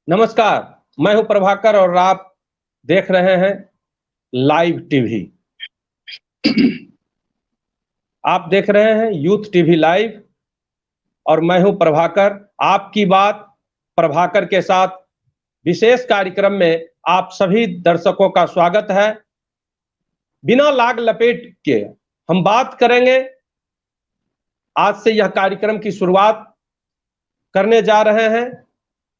नमस्कार। मैं हूं प्रभाकर और आप देख रहे हैं लाइव टीवी। आप देख रहे हैं यूथ टीवी लाइव और मैं हूं प्रभाकर। आपकी बात प्रभाकर के साथ विशेष कार्यक्रम में आप सभी दर्शकों का स्वागत है। बिना लाग लपेट के हम बात करेंगे। आज से यह कार्यक्रम की शुरुआत करने जा रहे हैं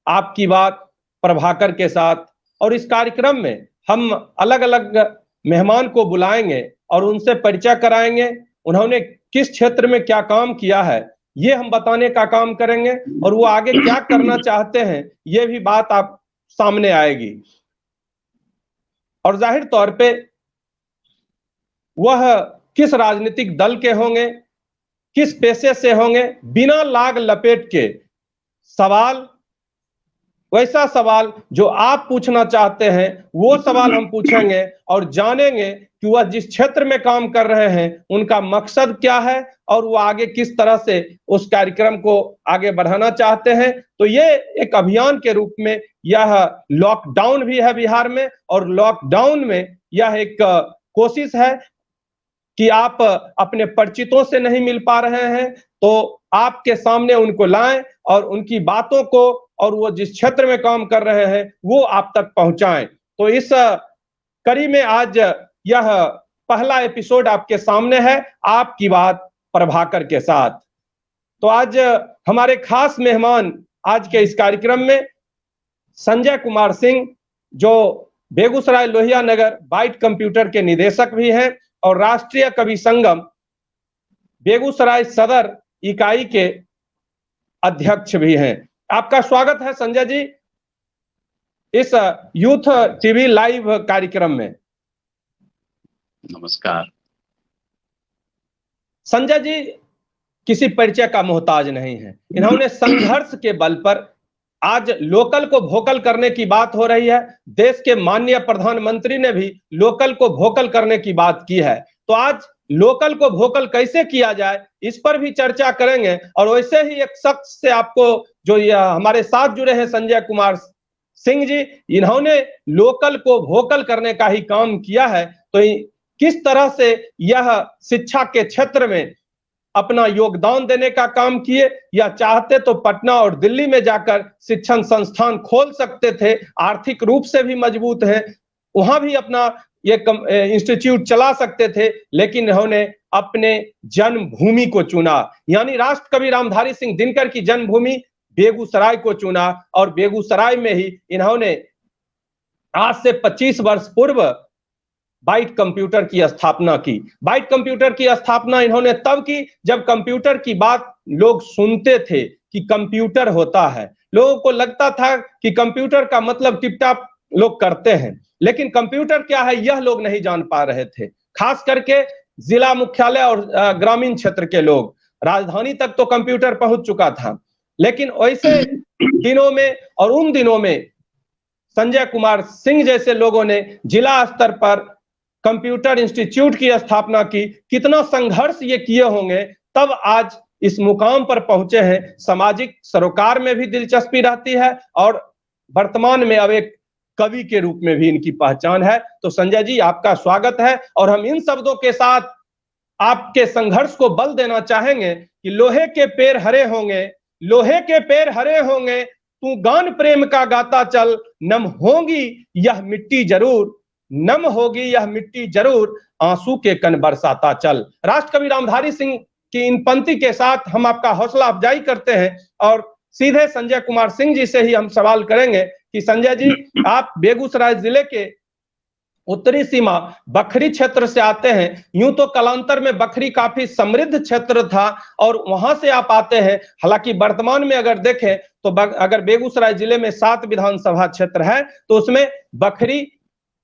आपकी बात प्रभाकर के साथ, और इस कार्यक्रम में हम अलग अलग मेहमान को बुलाएंगे और उनसे परिचय कराएंगे। उन्होंने किस क्षेत्र में क्या काम किया है ये हम बताने का काम करेंगे, और वो आगे क्या करना चाहते हैं ये भी बात आप सामने आएगी। और जाहिर तौर पे वह किस राजनीतिक दल के होंगे, किस पेशे से होंगे, बिना लाग लपेट के सवाल, वैसा सवाल जो आप पूछना चाहते हैं वो सवाल हम पूछेंगे और जानेंगे कि वह जिस क्षेत्र में काम कर रहे हैं उनका मकसद क्या है और वो आगे किस तरह से उस कार्यक्रम को आगे बढ़ाना चाहते हैं। तो ये एक अभियान के रूप में यह लॉकडाउन भी है बिहार में, और लॉकडाउन में यह एक कोशिश है कि आप अपने परिचितों से नहीं मिल पा रहे हैं तो आपके सामने उनको लाएं और उनकी बातों को और वो जिस क्षेत्र में काम कर रहे हैं वो आप तक पहुंचाएं। तो इस कड़ी में आज यह पहला एपिसोड आपके सामने है, आपकी बात प्रभाकर के साथ। तो आज हमारे खास मेहमान आज के इस कार्यक्रम में संजय कुमार सिंह, जो बेगूसराय लोहिया नगर बाइट कंप्यूटर के निदेशक भी हैं और राष्ट्रीय कवि संगम बेगूसराय सदर इकाई के अध्यक्ष भी हैं। आपका स्वागत है संजय जी इस यूथ टीवी लाइव कार्यक्रम में। नमस्कार। संजय जी किसी परिचय का मोहताज नहीं है। इन्होंने संघर्ष के बल पर, आज लोकल को वोकल करने की बात हो रही है, देश के माननीय प्रधानमंत्री ने भी लोकल को वोकल करने की बात की है। तो आज लोकल को वोकल कैसे किया जाए इस पर भी चर्चा करेंगे। और वैसे ही एक शख्स से आपको जो हमारे साथ जुड़े हैं संजय कुमार सिंह जी, इन्होंने लोकल को वोकल करने का ही काम किया है। तो किस तरह से यह शिक्षा के क्षेत्र में अपना योगदान देने का काम किए, या चाहते तो पटना और दिल्ली में जाकर शिक्षण संस्थान खोल सकते थे, आर्थिक रूप से भी मजबूत है, वहां भी अपना ये इंस्टीट्यूट चला सकते थे, लेकिन इन्होंने अपने जन्मभूमि को चुना, यानी राष्ट्र कवि रामधारी सिंह दिनकर की जन्मभूमि बेगूसराय को चुना। और बेगूसराय में ही इन्होंने आज से 25 वर्ष पूर्व बाइट कंप्यूटर की स्थापना की। बाइट कंप्यूटर की स्थापना इन्होंने तब की जब कंप्यूटर की बात लोग सुनते थे कि कंप्यूटर होता है। लोगों को लगता था कि कंप्यूटर का मतलब टिपटाप लोग करते हैं, लेकिन कंप्यूटर क्या है यह लोग नहीं जान पा रहे थे, खास करके जिला मुख्यालय और ग्रामीण क्षेत्र के लोग। राजधानी तक तो कंप्यूटर पहुंच चुका था, लेकिन वैसे दिनों में और उन दिनों में संजय कुमार सिंह जैसे लोगों ने जिला स्तर पर कंप्यूटर इंस्टीट्यूट की स्थापना की। कितना संघर्ष ये किए होंगे, तब आज इस मुकाम पर पहुंचे हैं। सामाजिक सरोकार में भी दिलचस्पी रहती है और वर्तमान में अब एक कवि के रूप में भी इनकी पहचान है। तो संजय जी आपका स्वागत है, और हम इन शब्दों के साथ आपके संघर्ष को बल देना चाहेंगे कि लोहे के पैर हरे होंगे, लोहे के पैर हरे होंगे, तू गान प्रेम का गाता चल, नम होगी यह मिट्टी जरूर, नम होगी यह मिट्टी जरूर, आंसू के कण बरसाता चल। राष्ट्र कवि रामधारी सिंह की इन पंक्ति के साथ हम आपका हौसला अफजाई करते हैं और सीधे संजय कुमार सिंह जी से ही हम सवाल करेंगे कि संजय जी, आप बेगूसराय जिले के उत्तरी सीमा बखरी क्षेत्र से आते हैं। यूं तो कालांतर में बखरी काफी समृद्ध क्षेत्र था और वहां से आप आते हैं। हालांकि वर्तमान में अगर देखें तो अगर बेगूसराय जिले में 7 विधानसभा क्षेत्र है तो उसमें बखरी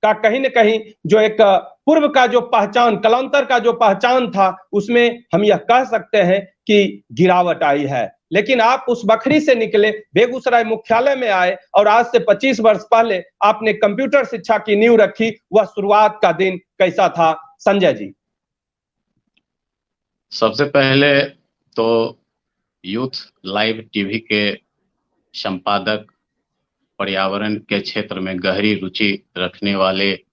का कहीं न कहीं जो एक पूर्व का जो पहचान, कालांतर का जो पहचान था, उसमें हम यह कह सकते हैं कि गिरावट आई है। लेकिन आप उस बखरी से निकले, बेगूसराय मुख्यालय में आए और आज से 25 वर्ष पहले आपने कंप्यूटर शिक्षा की नींव रखी। वह शुरुआत का दिन कैसा था संजय जी? सबसे पहले तो यूथ लाइव टीवी के संपादक पर्यावरण के क्षेत्र में गहरी रुचि रखने वाले,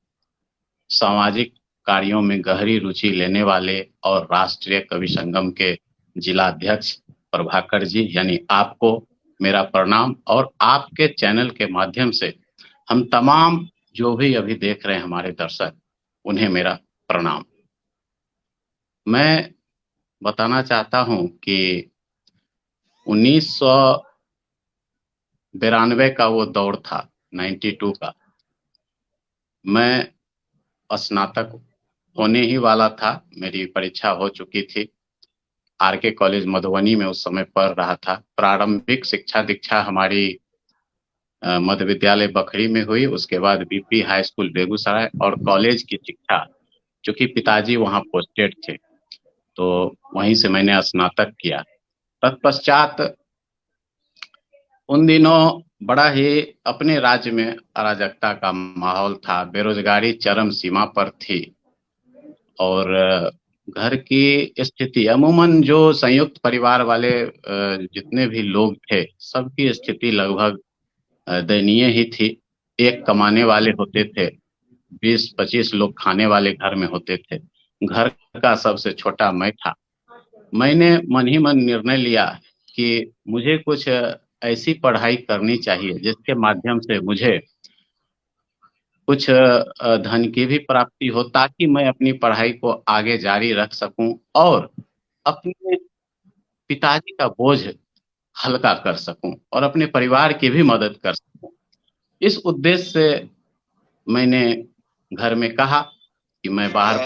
सामाजिक कार्यों में गहरी रुचि लेने वाले और राष्ट्रीय कवि संगम के जिला अध्यक्ष प्रभाकर जी, यानी आपको मेरा प्रणाम। और आपके चैनल के माध्यम से हम तमाम जो भी अभी देख रहे हैं हमारे दर्शक, उन्हें मेरा प्रणाम। मैं बताना चाहता हूं कि 1992 का वो दौर था, 92 का। मैं स्नातक होने ही वाला था, मेरी परीक्षा हो चुकी थी। आरके कॉलेज मधुबनी में उस समय पढ़ रहा था। प्रारंभिक शिक्षा दीक्षा हमारी मध्य विद्यालय बखरी में हुई, उसके बाद बीपी हाई स्कूल बेगूसराय, और कॉलेज की शिक्षा, चूंकि पिताजी वहां पोस्टेड थे तो वहीं से मैंने स्नातक किया। तत्पश्चात उन दिनों बड़ा ही अपने राज्य में अराजकता का माहौल था, बेरोजगारी चरम सीमा पर थी, और घर की स्थिति अमूमन जो संयुक्त परिवार वाले जितने भी लोग थे, सबकी स्थिति लगभग दयनीय ही थी। एक कमाने वाले होते थे, 20-25 लोग खाने वाले घर में होते थे। घर का सबसे छोटा मैं था। मैंने मन ही मन निर्णय लिया कि मुझे कुछ ऐसी पढ़ाई करनी चाहिए जिसके माध्यम से मुझे कुछ धन की भी प्राप्ति हो, ताकि मैं अपनी पढ़ाई को आगे जारी रख सकूं और अपने पिताजी का बोझ हल्का कर सकूं और अपने परिवार की भी मदद कर सकूं। इस उद्देश्य से मैंने घर में कहा कि मैं बाहर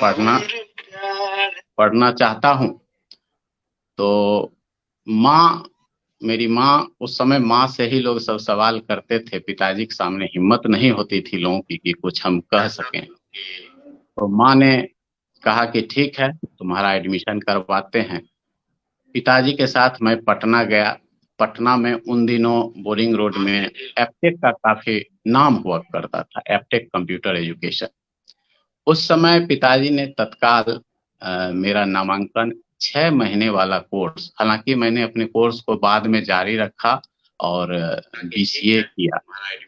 पढ़ना चाहता हूं। तो मेरी माँ, उस समय माँ से ही लोग सब सवाल करते थे, पिताजी के सामने हिम्मत नहीं होती थी लोगों की कि कुछ हम कह सकें। तो माँ ने कहा कि ठीक है, तुम्हारा एडमिशन करवाते हैं। पिताजी के साथ मैं पटना गया। पटना में उन दिनों बोरिंग रोड में एप्टेक का काफी नाम हुआ करता था, एप्टेक कंप्यूटर एजुकेशन। उस समय पिताजी ने तत्काल मेरा नामांकन 6 महीने वाला कोर्स, हालांकि मैंने अपने कोर्स को बाद में जारी रखा और बीसीए किया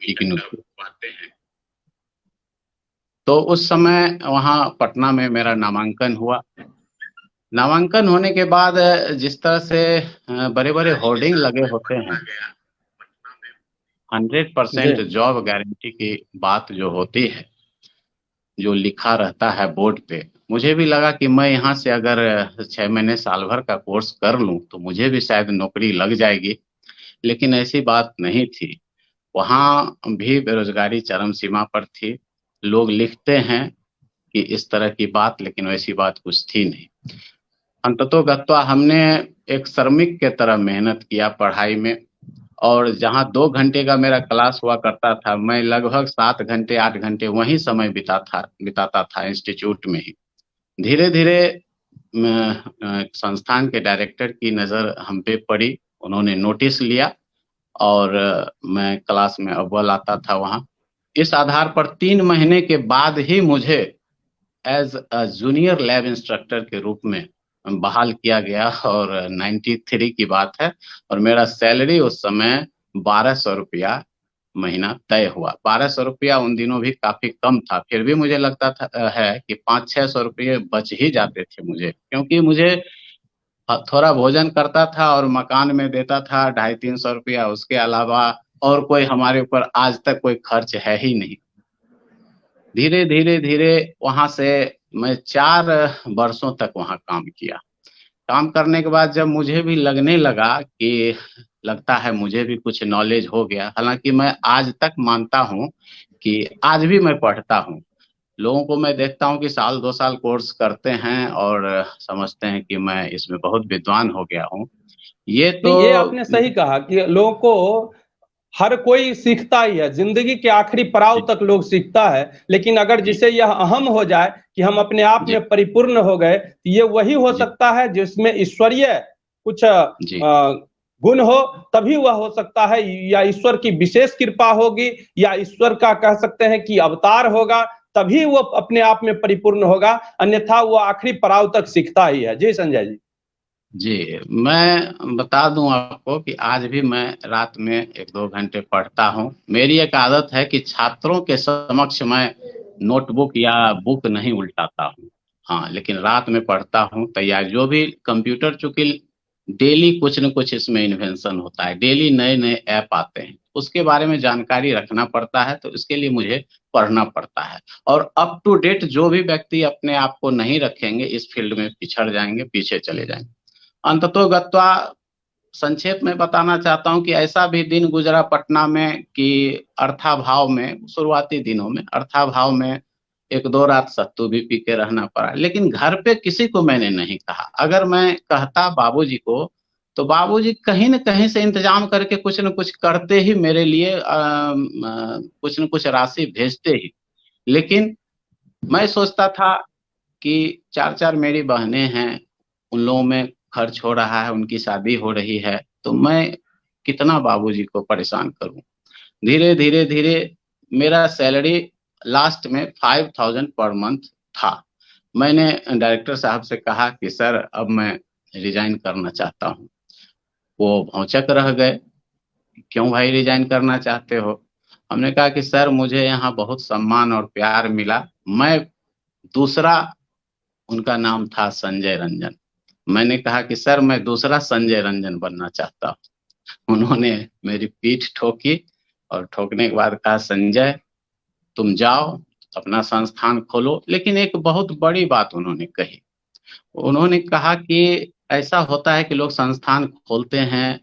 इग्नू। तो उस समय वहाँ पटना में मेरा नामांकन हुआ। नामांकन होने के बाद जिस तरह से बड़े बड़े होर्डिंग लगे होते हैं, 100% जॉब गारंटी की बात जो होती है, जो लिखा रहता है बोर्ड पे, मुझे भी लगा कि मैं यहाँ से अगर 6 महीने साल भर का कोर्स कर लूं तो मुझे भी शायद नौकरी लग जाएगी। लेकिन ऐसी बात नहीं थी। वहाँ भी बेरोजगारी चरम सीमा पर थी। लोग लिखते हैं कि इस तरह की बात, लेकिन वैसी बात कुछ थी नहीं। अंततोगत्वा हमने एक श्रमिक के तरह मेहनत किया पढ़ाई में, और जहाँ 2 घंटे का मेरा क्लास हुआ करता था, मैं लगभग 7 घंटे 8 घंटे वहीं समय बिताता था इंस्टीट्यूट में ही। धीरे धीरे संस्थान के डायरेक्टर की नज़र हम पे पड़ी, उन्होंने नोटिस लिया और मैं क्लास में अव्वल आता था वहाँ। इस आधार पर 3 महीने के बाद ही मुझे as a junior lab instructor के रूप में बहाल किया गया, और 93 की बात है, और मेरा सैलरी उस समय 1200 रुपया महीना तय हुआ। 1200 रुपया उन दिनों भी काफी कम था, फिर भी मुझे लगता था है कि 500-600 रुपये बच ही जाते थे मुझे, क्योंकि मुझे थोड़ा भोजन करता था और मकान में देता था 250-300 रुपया। उसके अलावा और कोई हमारे ऊपर आज तक कोई खर्च है ही नहीं। धीरे धीरे धीरे वहां से मैं 4 वर्षों तक वहां काम किया। काम करने के बाद जब मुझे भी लगने लगा कि लगता है मुझे भी कुछ नॉलेज हो गया, हालांकि मैं आज तक मानता हूं कि आज भी मैं पढ़ता हूं। लोगों को मैं देखता हूं कि 1-2 साल कोर्स करते हैं और समझते हैं कि मैं इसमें बहुत विद्वान हो गया हूं। ये आपने सही कहा कि लोगों को हर कोई सीखता ही है, जिंदगी के आखिरी पड़ाव तक लोग सीखता है, लेकिन अगर जिसे यह अहम हो जाए कि हम अपने आप में परिपूर्ण हो गए, ये वही हो सकता है जिसमें ईश्वरीय कुछ गुण हो, तभी वह हो सकता है, या ईश्वर की विशेष कृपा होगी, या ईश्वर का कह सकते हैं कि अवतार होगा, तभी वो अपने आप में परिपूर्ण होगा, अन्यथा वो आखिरी पड़ाव तक सीखता ही है। जी संजय जी। जी, मैं बता दूं आपको कि आज भी मैं रात में 1-2 घंटे पढ़ता हूं। मेरी एक आदत है कि छात्रों के समक्ष मैं नोटबुक या बुक नहीं उल्टाता हूं। हाँ, लेकिन रात में पढ़ता हूं तैयार, जो भी कंप्यूटर, चूंकि डेली कुछ न कुछ इसमें इन्वेंशन होता है, डेली नए नए ऐप आते हैं, उसके बारे में जानकारी रखना पड़ता है, तो इसके लिए मुझे पढ़ना पड़ता है। और अप टू डेट जो भी व्यक्ति अपने आप को नहीं रखेंगे इस फील्ड में पिछड़ जाएंगे, पीछे चले जाएंगे। अंततोगत्वा संक्षेप में बताना चाहता हूं कि ऐसा भी दिन गुजरा पटना में कि अर्थाभाव में, शुरुआती दिनों में अर्थाभाव में 1-2 रात सत्तू भी पी के रहना पड़ा, लेकिन घर पे किसी को मैंने नहीं कहा। अगर मैं कहता बाबूजी को, तो बाबूजी कहीं न कहीं से इंतजाम करके कुछ न कुछ करते ही मेरे लिए, कुछ न कुछ राशि भेजते ही। लेकिन मैं सोचता था कि 4-4 मेरी बहनें हैं, उन लोगों में खर्च हो रहा है, उनकी शादी हो रही है, तो मैं कितना बाबूजी को परेशान करूँ। धीरे-धीरे मेरा सैलरी लास्ट में 5000 पर मंथ था। मैंने डायरेक्टर साहब से कहा कि सर अब मैं रिज़ाइन करना चाहता हूँ। वो भौंचक रह गए, क्यों भाई रिज़ाइन करना चाहते हो? हमने कहा कि सर मुझे यहाँ बहुत सम्मान और प्यार मिला। मैं दूसरा, उनका नाम था संजय रंजन। मैंने कहा कि सर मैं दूसरा संजय रंजन बनना चाहता हूँ। उन्होंने मेरी पीठ ठोकी और ठोकने के बाद कहा संजय तुम जाओ अपना संस्थान खोलो। लेकिन एक बहुत बड़ी बात उन्होंने कही, उन्होंने कहा कि ऐसा होता है कि लोग संस्थान खोलते हैं,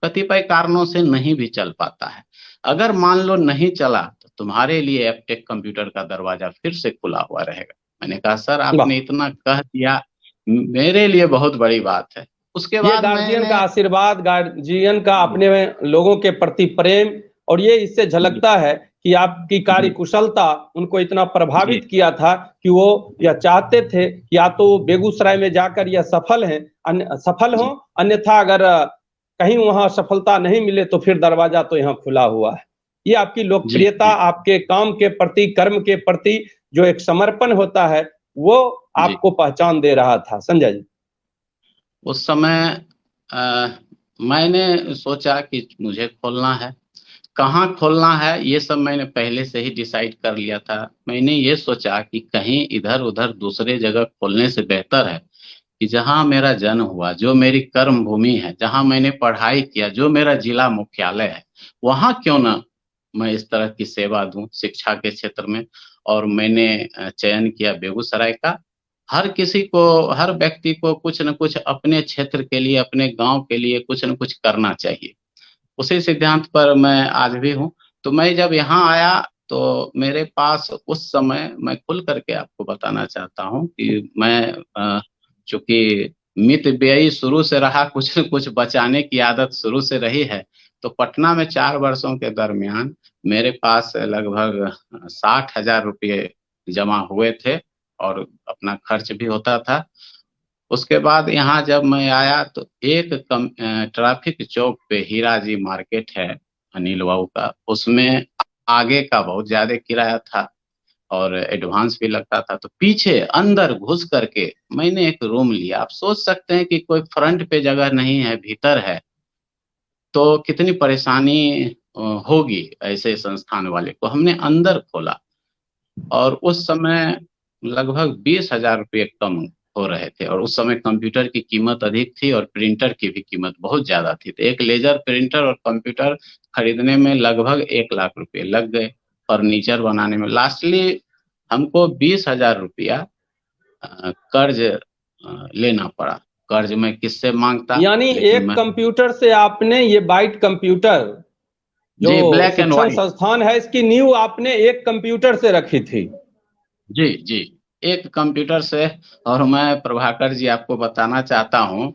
कतिपय कारणों से नहीं भी चल पाता है। अगर मान लो नहीं चला तो तुम्हारे लिए एपटेक कंप्यूटर का दरवाजा फिर से खुला हुआ रहेगा। मैंने कहा सर आपने वाह, इतना कह दिया, मेरे लिए बहुत बड़ी बात है। उसके ये बाद गार्जियन का मैंने, आशीर्वाद, गार्जियन का जी, अपने लोगों के प्रति प्रेम, और ये इससे जी, झलकता है कि आपकी कार्य जी, कुशलता उनको इतना जी, प्रभावित किया था कि वो यह चाहते थे कि या तो वो बेगूसराय में जाकर यह सफल हैं, सफल हो, जी, अन्यथा अगर कहीं वहां सफलता नहीं मिले तो फिर दरवाजा तो यहाँ खुला हुआ है। ये आपकी जी, लोकप्रियता, जी, आपके काम के प्रति, कर्म के प्रति जो एक समर्पण होता है, वो जी। आपको पहचान दे रहा था संजय जी। उस समय अ, मैंने सोचा कि मुझे खोलना है। कहाँ खोलना है ये सब मैंने पहले से ही डिसाइड कर लिया था। मैंने ये सोचा कि कहीं इधर-उधर दूसरे जगह खोलने से बेहतर है कि जहाँ मेरा जन्म हुआ, जो मेरी कर्म भूमि है, जहाँ मैंने पढ़ाई किया, जो मेरा जिला मुख्यालय है, वहाँ क्यों ना मैं इस तरह की सेवा दूँ शिक्षा के क्षेत्र में। और मैंने चयन किया बेगूसराय का। हर किसी को, हर व्यक्ति को कुछ न कुछ अपने क्षेत्र के लिए, अपने गाँव के लिए कुछ न कुछ करना चाहिए। उसी सिद्धांत पर मैं आज भी हूँ। तो मैं जब यहाँ आया तो मेरे पास उस समय, मैं खुल करके आपको बताना चाहता हूँ कि मैं, चूँकि मितव्ययी शुरू से रहा, कुछ न कुछ बचाने की आदत शुरू से रही है। तो पटना में 4 वर्षों के दरमियान मेरे पास लगभग 60,000 रुपए जमा हुए थे और अपना खर्च भी होता था। उसके बाद यहाँ जब मैं आया तो एक ट्रैफिक चौक पे हीरा जी मार्केट है अनिल बाबू का, उसमें आगे का बहुत ज़्यादा किराया था और एडवांस भी लगता था। तो पीछे अंदर घुस करके मैंने एक रूम लिया। आप सोच सकते हैं कि कोई फ्रंट पे जगह नहीं है, भीतर है, तो कितनी परेशानी होगी ऐसे संस्थान वाले को। हमने अंदर खोला और उस समय लगभग 20,000 रुपए कम हो रहे थे और उस समय कंप्यूटर की कीमत अधिक थी और प्रिंटर की भी कीमत बहुत ज़्यादा थी। तो एक लेज़र प्रिंटर और कंप्यूटर खरीदने में लगभग 1 लाख रुपए लग गए, फर्नीचर बनाने में। लास्टली हमको 20,000 रुपया कर्ज़ लेना पड़ा। कर्ज़ मैं किससे माँगता? यानी लेकिन एक मैं, कंप्यूटर से आपने ये बाइट कंप्यूटर जो जी, ब्लैक एंड शिक्षण व्हाइट। संस्थान है, इसकी नींव आपने एक कंप्यूटर से रखी थी। जी, जी। एक कंप्यूटर से। और मैं प्रभाकर जी आपको बताना चाहता हूँ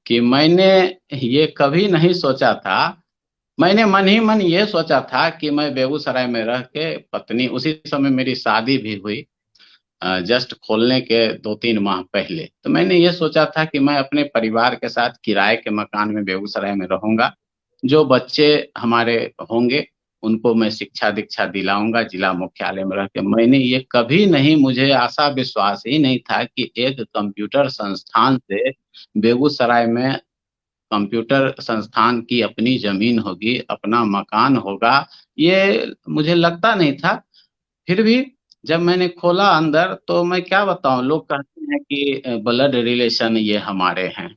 कि मैंने ये कभी नहीं सोचा था, मैंने मन ही मन ये सोचा था कि मैं बेगूसराय में रह के पत्नी, उसी समय मेरी शादी भी हुई, जस्ट खोलने के 2-3 माह पहले। तो मैंने ये सोचा था कि मैं अपने परिवार के साथ किराए के मकान में बेगूसराय में रहूँगा। जो बच्चे हमारे होंगे उनको मैं शिक्षा दीक्षा दिलाऊंगा जिला मुख्यालय में रह के। मैंने ये कभी नहीं, मुझे आशा विश्वास ही नहीं था कि एक कंप्यूटर संस्थान से बेगूसराय में कंप्यूटर संस्थान की अपनी जमीन होगी, अपना मकान होगा, ये मुझे लगता नहीं था। फिर भी जब मैंने खोला अंदर तो मैं क्या बताऊं, लोग कहते हैं कि ब्लड रिलेशन ये हमारे हैं,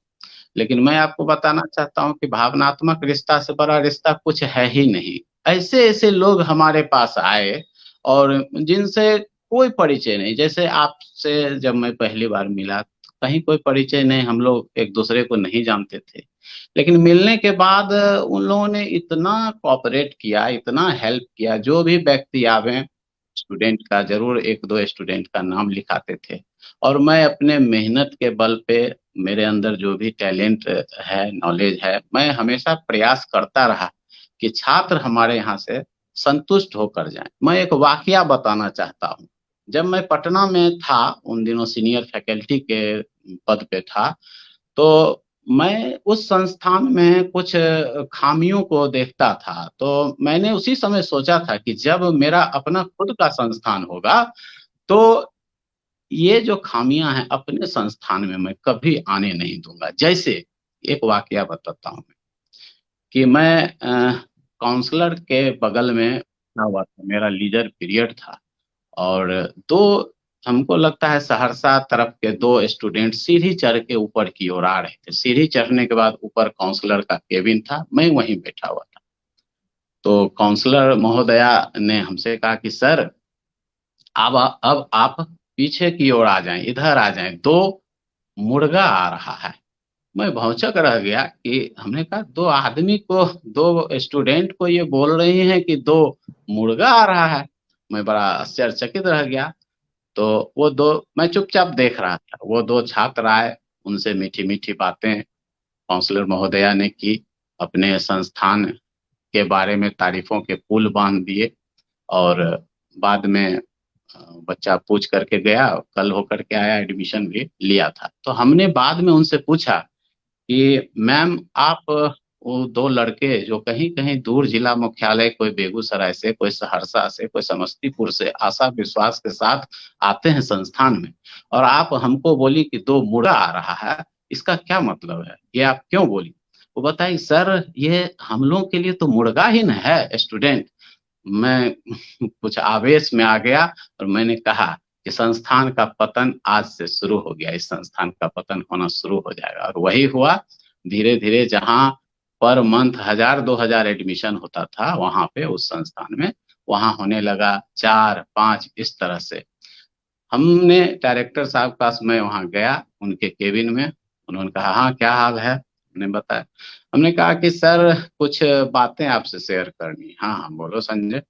लेकिन मैं आपको बताना चाहता हूं कि भावनात्मक रिश्ता से बड़ा रिश्ता कुछ है ही नहीं। ऐसे ऐसे लोग हमारे पास आए और जिनसे कोई परिचय नहीं, जैसे आपसे जब मैं पहली बार मिला, कहीं कोई परिचय नहीं, हम लोग एक दूसरे को नहीं जानते थे, लेकिन मिलने के बाद उन लोगों ने इतना कोऑपरेट किया, इतना हेल्प किया। जो भी व्यक्ति आवे, स्टूडेंट का जरूर एक दो स्टूडेंट का नाम लिखाते थे, और मैं अपने मेहनत के बल पे, मेरे अंदर जो भी टैलेंट है, नॉलेज है, मैं हमेशा प्रयास करता रहा कि छात्र हमारे यहाँ से संतुष्ट होकर जाएं। मैं एक वाकया बताना चाहता हूँ। जब मैं पटना में था, उन दिनों सीनियर फैकल्टी के पद पे था, तो मैं उस संस्थान में कुछ खामियों को देखता था। तो मैंने उसी समय सोचा था कि जब मेरा अपना खुद का संस्थान होगा तो ये जो खामियां हैं अपने संस्थान में मैं कभी आने नहीं दूंगा। जैसे एक वाकया बताता हूँ मैं, कि मैं काउंसलर के बगल में क्या हुआ था, मेरा लीजर पीरियड था, और दो, हमको लगता है सहरसा तरफ के दो स्टूडेंट सीढ़ी चढ़ के ऊपर की ओर आ रहे थे। सीढ़ी चढ़ने के बाद ऊपर काउंसलर का केबिन था, मैं वहीं बैठा हुआ था। तो काउंसलर महोदया ने हमसे कहा कि सर, अब आप पीछे की ओर आ जाएं, इधर आ जाएं, दो मुर्गा आ रहा है। मैं भौचक रह गया कि हमने कहा दो आदमी को, दो स्टूडेंट को ये बोल रही हैं कि दो मुर्गा आ रहा है। मैं बड़ा आश्चर्यचकित रह गया। तो वो दो, मैं चुपचाप देख रहा था, वो दो छात्र आए, उनसे मीठी मीठी बातें काउंसलर महोदया ने की, अपने संस्थान के बारे में तारीफों के पुल बांध दिए। और बाद में बच्चा पूछ करके गया, कल होकर के आया, एडमिशन भी लिया था। तो हमने बाद में उनसे पूछा कि मैम, आप वो दो लड़के जो कहीं कहीं दूर जिला मुख्यालय, कोई बेगूसराय से, कोई सहरसा से, कोई समस्तीपुर से, आशा विश्वास के साथ आते हैं संस्थान में, और आप हमको बोली कि दो मुर्गा आ रहा है, इसका क्या मतलब है, ये आप क्यों बोली? वो बताई, सर ये हम लोगों के लिए तो मुर्गा ही न है स्टूडेंट। मैं कुछ आवेश में आ गया और मैंने कहा कि संस्थान का पतन आज से शुरू हो गया, इस संस्थान का पतन होना शुरू हो जाएगा। और वही हुआ। धीरे धीरे जहां पर मंथ 1000-2000 एडमिशन होता था वहां पे, उस संस्थान में, वहां होने लगा 4-5, इस तरह से। हमने डायरेक्टर साहब के पास, मैं वहां गया उनके केबिन में, उन्होंने कहा हाँ क्या हाल है, हमने बताया। हमने कहा कि सर कुछ बातें आपसे शेयर करनी। हाँ हाँ बोलो संजय।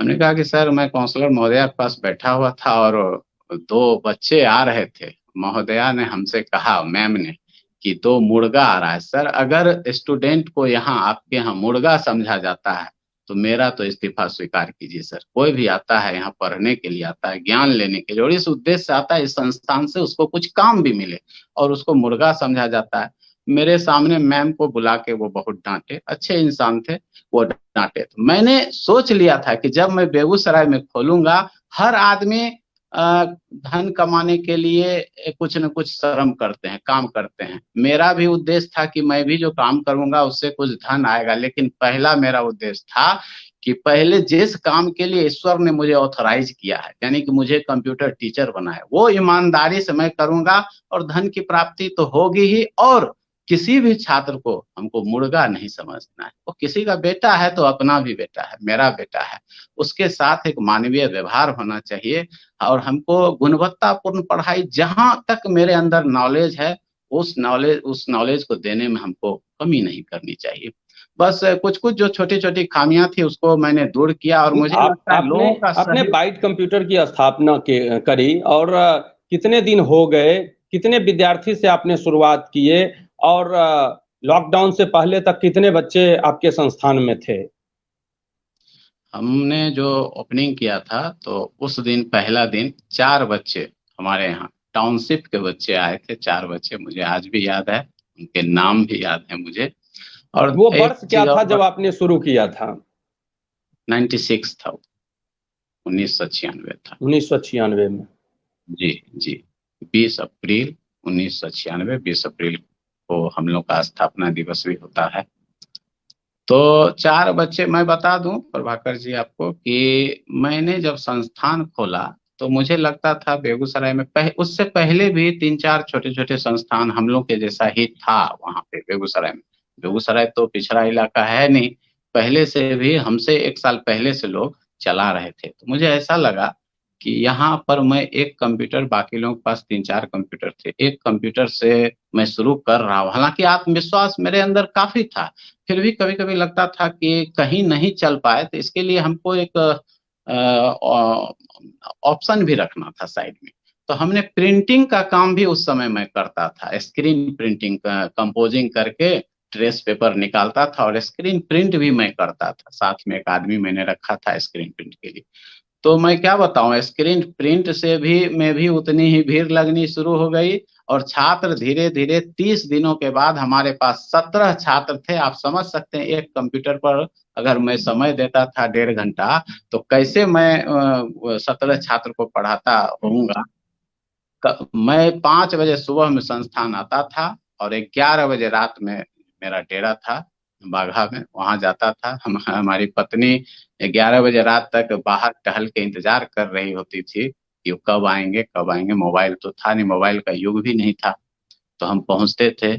हमने कहा कि सर मैं काउंसलर महोदया के पास बैठा हुआ था और दो बच्चे आ रहे थे, महोदया ने हमसे कहा, मैम ने, कि दो मुर्गा आ रहा है। सर अगर स्टूडेंट को यहाँ आपके यहाँ मुर्गा समझा जाता है तो मेरा तो इस्तीफा स्वीकार कीजिए सर। कोई भी आता है यहाँ पढ़ने के लिए, आता है ज्ञान लेने के लिए, और इस उद्देश्य से आता है इस संस्थान से उसको कुछ काम भी मिले, और उसको मुर्गा समझा जाता है। मेरे सामने मैम को बुला के वो बहुत डांटे, अच्छे इंसान थे, वो डांटे। तो मैंने सोच लिया था कि जब मैं बेगूसराय में खोलूंगा, हर आदमी धन कमाने के लिए कुछ न कुछ श्रम करते हैं, काम करते हैं। मेरा भी उद्देश्य था कि मैं भी जो काम करूंगा उससे कुछ धन आएगा, लेकिन पहला मेरा उद्देश्य था कि पहले जिस काम के लिए ईश्वर ने मुझे ऑथराइज किया है, यानी कि मुझे कंप्यूटर टीचर बनाया, वो ईमानदारी से मैं करूंगा, और धन की प्राप्ति तो होगी ही। और किसी भी छात्र को हमको मुर्गा नहीं समझना है, वो किसी का बेटा है तो अपना भी बेटा है, मेरा बेटा है, उसके साथ एक मानवीय व्यवहार होना चाहिए। और हमको गुणवत्तापूर्ण पढ़ाई, जहां तक मेरे अंदर नॉलेज है, उस नॉलेज को देने में हमको कमी नहीं करनी चाहिए। बस कुछ कुछ जो छोटी छोटी खामियां थी उसको मैंने दूर किया, और मुझे लगता है आपने लोगों का आपने सही। बाइट कंप्यूटर की स्थापना करी, और कितने दिन हो गए, कितने विद्यार्थी से आपने शुरुआत किए, और लॉकडाउन से पहले तक कितने बच्चे आपके संस्थान में थे? हमने जो ओपनिंग किया था तो उस दिन, पहला दिन, 4 बच्चे हमारे यहाँ टाउनशिप के बच्चे आए थे। 4 बच्चे मुझे आज भी याद है, उनके नाम भी याद है मुझे। और वो एक वर्ष क्या चीज था और जब आपने शुरू किया था? 96 था, 1996 था। 1996 में। जी जी, 20 अप्रैल 1996, 20 अप्रैल को हम लोग का स्थापना दिवस भी होता है। तो 4 बच्चे, मैं बता दूं प्रभाकर जी आपको कि मैंने जब संस्थान खोला तो मुझे लगता था बेगूसराय में उससे पहले भी 3-4 छोटे-छोटे संस्थान हम लोग के जैसा ही था वहाँ पे बेगूसराय में। बेगूसराय तो पिछड़ा इलाका है नहीं, पहले से भी हमसे 1 साल पहले से लोग चला रहे थे। तो मुझे ऐसा लगा कि यहाँ पर मैं एक कंप्यूटर, बाकी लोगों के पास 3-4 कंप्यूटर थे, एक कंप्यूटर से मैं शुरू कर रहा हूँ। हालाँकि आत्मविश्वास मेरे अंदर काफ़ी था, फिर भी कभी-कभी लगता था कि कहीं नहीं चल पाए तो इसके लिए हमको एक ऑप्शन भी रखना था साइड में। तो हमने प्रिंटिंग का काम भी उस समय मैं करता था, स्क्रीन प्रिंटिंग कंपोजिंग करके ट्रेस पेपर निकालता था और स्क्रीन प्रिंट भी मैं करता था। साथ में एक आदमी मैंने रखा था स्क्रीन प्रिंट के लिए। तो मैं क्या बताऊँ, स्क्रीन प्रिंट से भी में भी उतनी ही भीड़ लगनी शुरू हो गई और छात्र धीरे-धीरे 30 दिनों के बाद हमारे पास 17 छात्र थे। आप समझ सकते हैं एक कंप्यूटर पर अगर मैं समय देता था 1.5 घंटा तो कैसे मैं 17 छात्र को पढ़ाता होऊँगा। मैं 5 बजे सुबह में संस्थान आता था और 11 बजे रात में मेरा डेरा था बाघा में, वहाँ जाता था। हमारी पत्नी 11 बजे रात तक बाहर टहल के इंतजार कर रही होती थी कि कब आएँगे, कब आएँगे। मोबाइल तो था नहीं, मोबाइल का युग भी नहीं था, तो हम पहुँचते थे।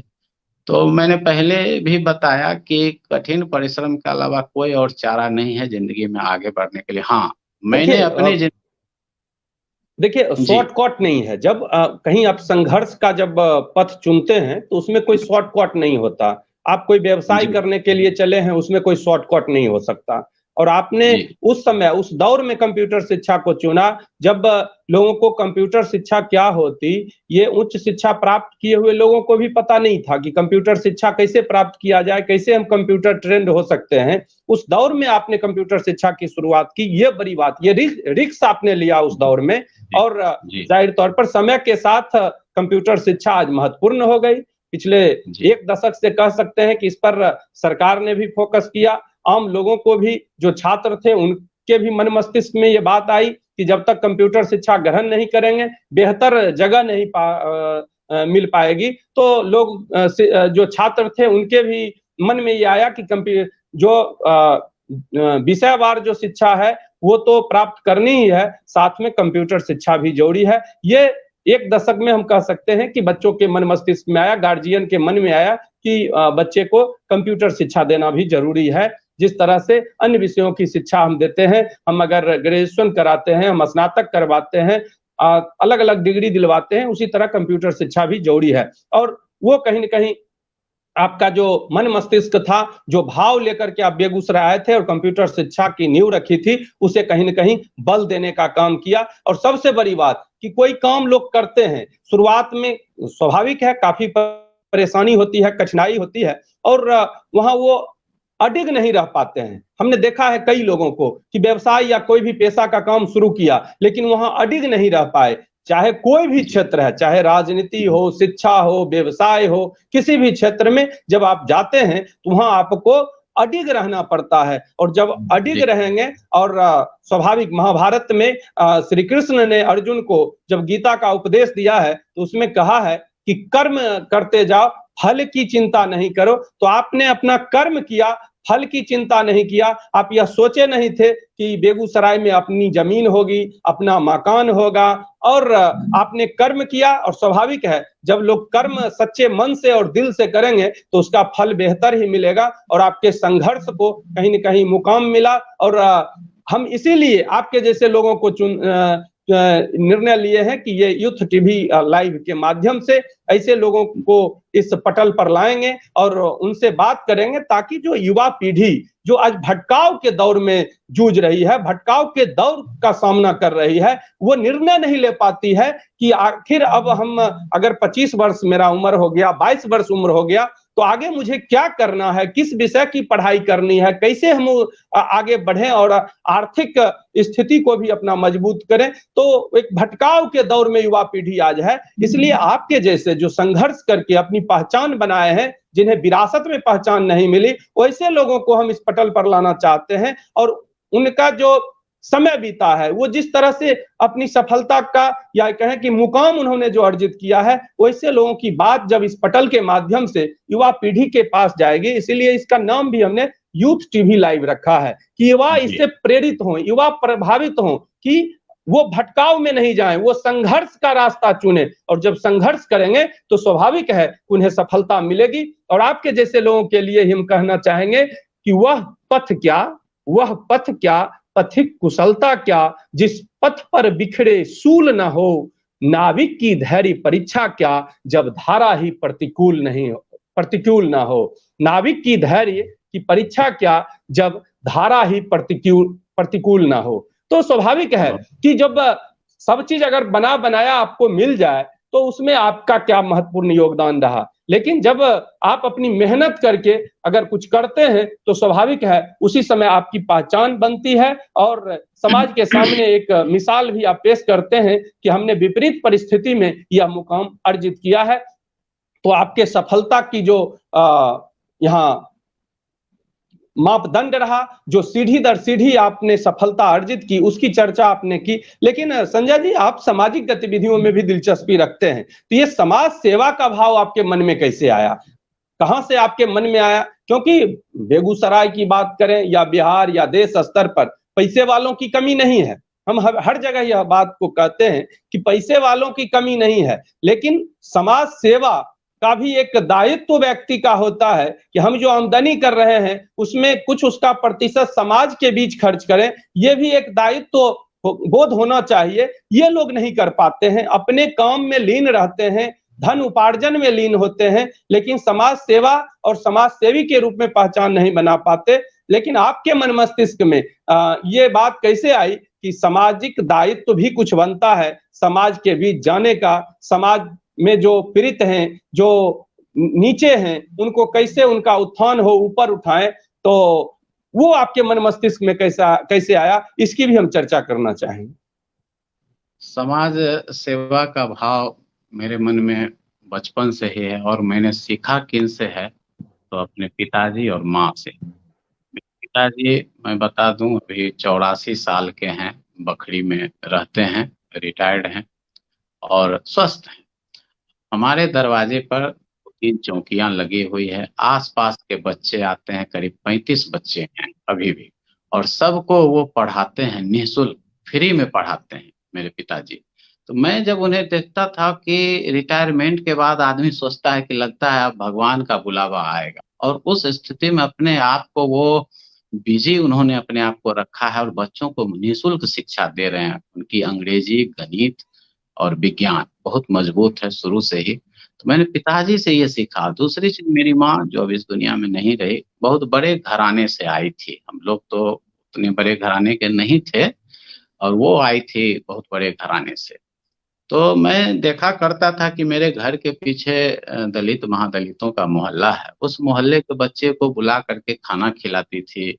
तो मैंने पहले भी बताया कि कठिन परिश्रम के अलावा कोई और चारा नहीं है ज़िंदगी में आगे बढ़ने के लिए। हाँ, मैंने अपनी देखिए जी। शॉर्टकट नहीं है। जब कहीं आप संघर्ष का जब पथ चुनते हैं तो उसमें कोई शॉर्टकट नहीं होता। आप कोई व्यवसाय जी। करने के लिए चले हैं, उसमें कोई शॉर्टकट नहीं हो सकता। और आपने जी। उस समय, उस दौर में कंप्यूटर शिक्षा को चुना जब लोगों को कंप्यूटर शिक्षा क्या होती, ये उच्च शिक्षा प्राप्त किए हुए लोगों को भी पता नहीं था कि कंप्यूटर शिक्षा कैसे प्राप्त किया जाए, कैसे हम कंप्यूटर ट्रेंड हो सकते हैं। उस दौर में आपने कंप्यूटर शिक्षा की शुरुआत की, ये बड़ी बात, ये रिस्क आपने लिया उस दौर में। और जी। जाहिर तौर पर समय के साथ कंप्यूटर शिक्षा आज महत्वपूर्ण हो गई। पिछले जी। 1 दशक से कह सकते हैं कि इस पर सरकार ने भी फोकस किया। आम लोगों को भी, जो छात्र थे उनके भी मन मस्तिष्क में ये बात आई कि जब तक कंप्यूटर शिक्षा ग्रहण नहीं करेंगे, बेहतर जगह नहीं मिल पाएगी। तो लोग जो छात्र थे उनके भी मन में ये आया कि जो विषयवार जो शिक्षा है वो तो प्राप्त करनी ही है, साथ में कंप्यूटर शिक्षा भी जरूरी है। ये 1 दशक में हम कह सकते हैं कि बच्चों के मन मस्तिष्क में आया, गार्जियन के मन में आया कि बच्चे को कंप्यूटर शिक्षा देना भी जरूरी है। जिस तरह से अन्य विषयों की शिक्षा हम देते हैं, हम अगर ग्रेजुएशन कराते हैं, हम स्नातक करवाते हैं, अलग-अलग डिग्री दिलवाते हैं, उसी तरह कंप्यूटर शिक्षा भी जरूरी है। और वो कहीं न कहीं आपका जो मन मस्तिष्क था, जो भाव लेकर के आप बेगूसराय आए थे और कंप्यूटर शिक्षा की नींव रखी थी, उसे कहीं न कहीं बल देने का काम किया। और सबसे बड़ी बात कि कोई काम लोग करते हैं, शुरुआत में स्वाभाविक है, काफ़ी परेशानी होती है, कठिनाई होती है और वहाँ वो अडिग नहीं रह पाते हैं। हमने देखा है कई लोगों को कि व्यवसाय या कोई भी पेशा का काम शुरू किया, लेकिन वहाँ अडिग नहीं रह पाए। चाहे कोई भी क्षेत्र है, चाहे राजनीति हो, शिक्षा हो, व्यवसाय हो, किसी भी क्षेत्र में जब आप जाते हैं तो वहाँ आपको अडिग रहना पड़ता है। और जब अडिग रहेंगे और स्वाभाविक महाभारत में श्री कृष्ण ने अर्जुन को जब गीता का उपदेश दिया है तो उसमें कहा है कि कर्म करते जाओ, फल की चिंता नहीं करो। तो आपने अपना कर्म किया, फल की चिंता नहीं किया। आप यह सोचे नहीं थे कि बेगूसराय में अपनी जमीन होगी, अपना मकान होगा और आपने कर्म किया। और स्वाभाविक है, जब लोग कर्म सच्चे मन से और दिल से करेंगे तो उसका फल बेहतर ही मिलेगा और आपके संघर्ष को कहीं न कहीं मुकाम मिला। और हम इसीलिए आपके जैसे लोगों को निर्णय लिए हैं कि ये यूथ टीवी लाइव के माध्यम से ऐसे लोगों को इस पटल पर लाएंगे और उनसे बात करेंगे, ताकि जो युवा पीढ़ी जो आज भटकाव के दौर में जूझ रही है, भटकाव के दौर का सामना कर रही है, वो निर्णय नहीं ले पाती है कि आखिर अब हम अगर 25 वर्ष मेरा उम्र हो गया, 22 वर्ष उम्र हो गया, तो आगे मुझे क्या करना है, किस विषय की पढ़ाई करनी है, कैसे हम आगे बढ़ें और आर्थिक स्थिति को भी अपना मजबूत करें। तो एक भटकाव के दौर में युवा पीढ़ी आज है। इसलिए आपके जैसे जो संघर्ष करके अपनी पहचान बनाए हैं, जिन्हें विरासत में पहचान नहीं मिली, वैसे लोगों को हम इस पटल पर लाना चाहते हैं और उनका जो समय बीता है, वो जिस तरह से अपनी सफलता का या कहें कि मुकाम उन्होंने जो अर्जित किया है, वैसे लोगों की बात जब इस पटल के माध्यम से युवा पीढ़ी के पास जाएगी, इसीलिए इसका नाम भी हमने यूथ टीवी लाइव रखा है कि युवा इससे प्रेरित हों, युवा प्रभावित हों कि वो भटकाव में नहीं जाएं, वो संघर्ष का रास्ता चुने, और जब संघर्ष करेंगे तो स्वाभाविक है उन्हें सफलता मिलेगी। और आपके जैसे लोगों के लिए हम कहना चाहेंगे कि वह पथ क्या, पथिक कुशलता क्या, जिस पथ पर बिखरे सूल न हो, नाविक की धैर्य परीक्षा क्या, जब धारा ही प्रतिकूल ना हो। नाविक की धैर्य की परीक्षा क्या, जब धारा ही प्रतिकूल ना हो। तो स्वाभाविक है कि जब सब चीज अगर बना बनाया आपको मिल जाए तो उसमें आपका क्या महत्वपूर्ण योगदान रहा, लेकिन जब आप अपनी मेहनत करके अगर कुछ करते हैं तो स्वाभाविक है उसी समय आपकी पहचान बनती है और समाज के सामने एक मिसाल भी आप पेश करते हैं कि हमने विपरीत परिस्थिति में यह मुकाम अर्जित किया है। तो आपके सफलता की जो यहाँ मापदंड रहा, जो सीढ़ी दर सीढ़ी आपने सफलता अर्जित की, उसकी चर्चा आपने की। लेकिन संजय जी, आप सामाजिक गतिविधियों में भी दिलचस्पी रखते हैं, तो ये समाज सेवा का भाव आपके मन में कैसे आया, कहां से आपके मन में आया? क्योंकि बेगूसराय की बात करें या बिहार या देश स्तर पर पैसे वालों की कमी नहीं है, हम हर जगह यह बात को कहते हैं कि पैसे वालों की कमी नहीं है, लेकिन समाज सेवा का भी एक दायित्व व्यक्ति का होता है कि हम जो आमदनी कर रहे हैं उसमें कुछ उसका प्रतिशत समाज के बीच खर्च करें, ये भी एक दायित्व बोध होना चाहिए। ये लोग नहीं कर पाते हैं, अपने काम में लीन रहते हैं, धन उपार्जन में लीन होते हैं, लेकिन समाज सेवा और समाज सेवी के रूप में पहचान नहीं बना पाते। लेकिन आपके मन मस्तिष्क में ये बात कैसे आई कि सामाजिक दायित्व भी कुछ बनता है, समाज के बीच जाने का, समाज में जो पीड़ित हैं, जो नीचे हैं, उनको कैसे उनका उत्थान हो, ऊपर उठाएं, तो वो आपके मन मस्तिष्क में कैसे आया, इसकी भी हम चर्चा करना चाहेंगे। समाज सेवा का भाव मेरे मन में बचपन से ही है और मैंने सीखा किन से है तो अपने पिताजी और माँ से। पिताजी मैं बता दूं अभी 84 साल के हैं, बखरी में रहते हैं, रिटायर्ड हैं और स्वस्थ हैं। हमारे दरवाजे पर 3 चौकियां लगी हुई है, आसपास के बच्चे आते हैं, करीब 35 बच्चे हैं अभी भी, और सबको वो पढ़ाते हैं, निःशुल्क फ्री में पढ़ाते हैं मेरे पिताजी। तो मैं जब उन्हें देखता था कि रिटायरमेंट के बाद आदमी सोचता है कि लगता है अब भगवान का बुलावा आएगा, और उस स्थिति में अपने आप को वो बिजी उन्होंने अपने आप को रखा है और बच्चों को निःशुल्क शिक्षा दे रहे हैं। उनकी अंग्रेजी, गणित और विज्ञान बहुत मजबूत है शुरू से ही। तो मैंने पिताजी से ये सीखा। दूसरी चीज, मेरी माँ जो अब इस दुनिया में नहीं रही, बहुत बड़े घराने से आई थी। हम लोग तो उतने बड़े घराने के नहीं थे और वो आई थी बहुत बड़े घराने से। तो मैं देखा करता था कि मेरे घर के पीछे दलित महादलितों का मोहल्ला है, उस मोहल्ले के बच्चे को बुला करके खाना खिलाती थी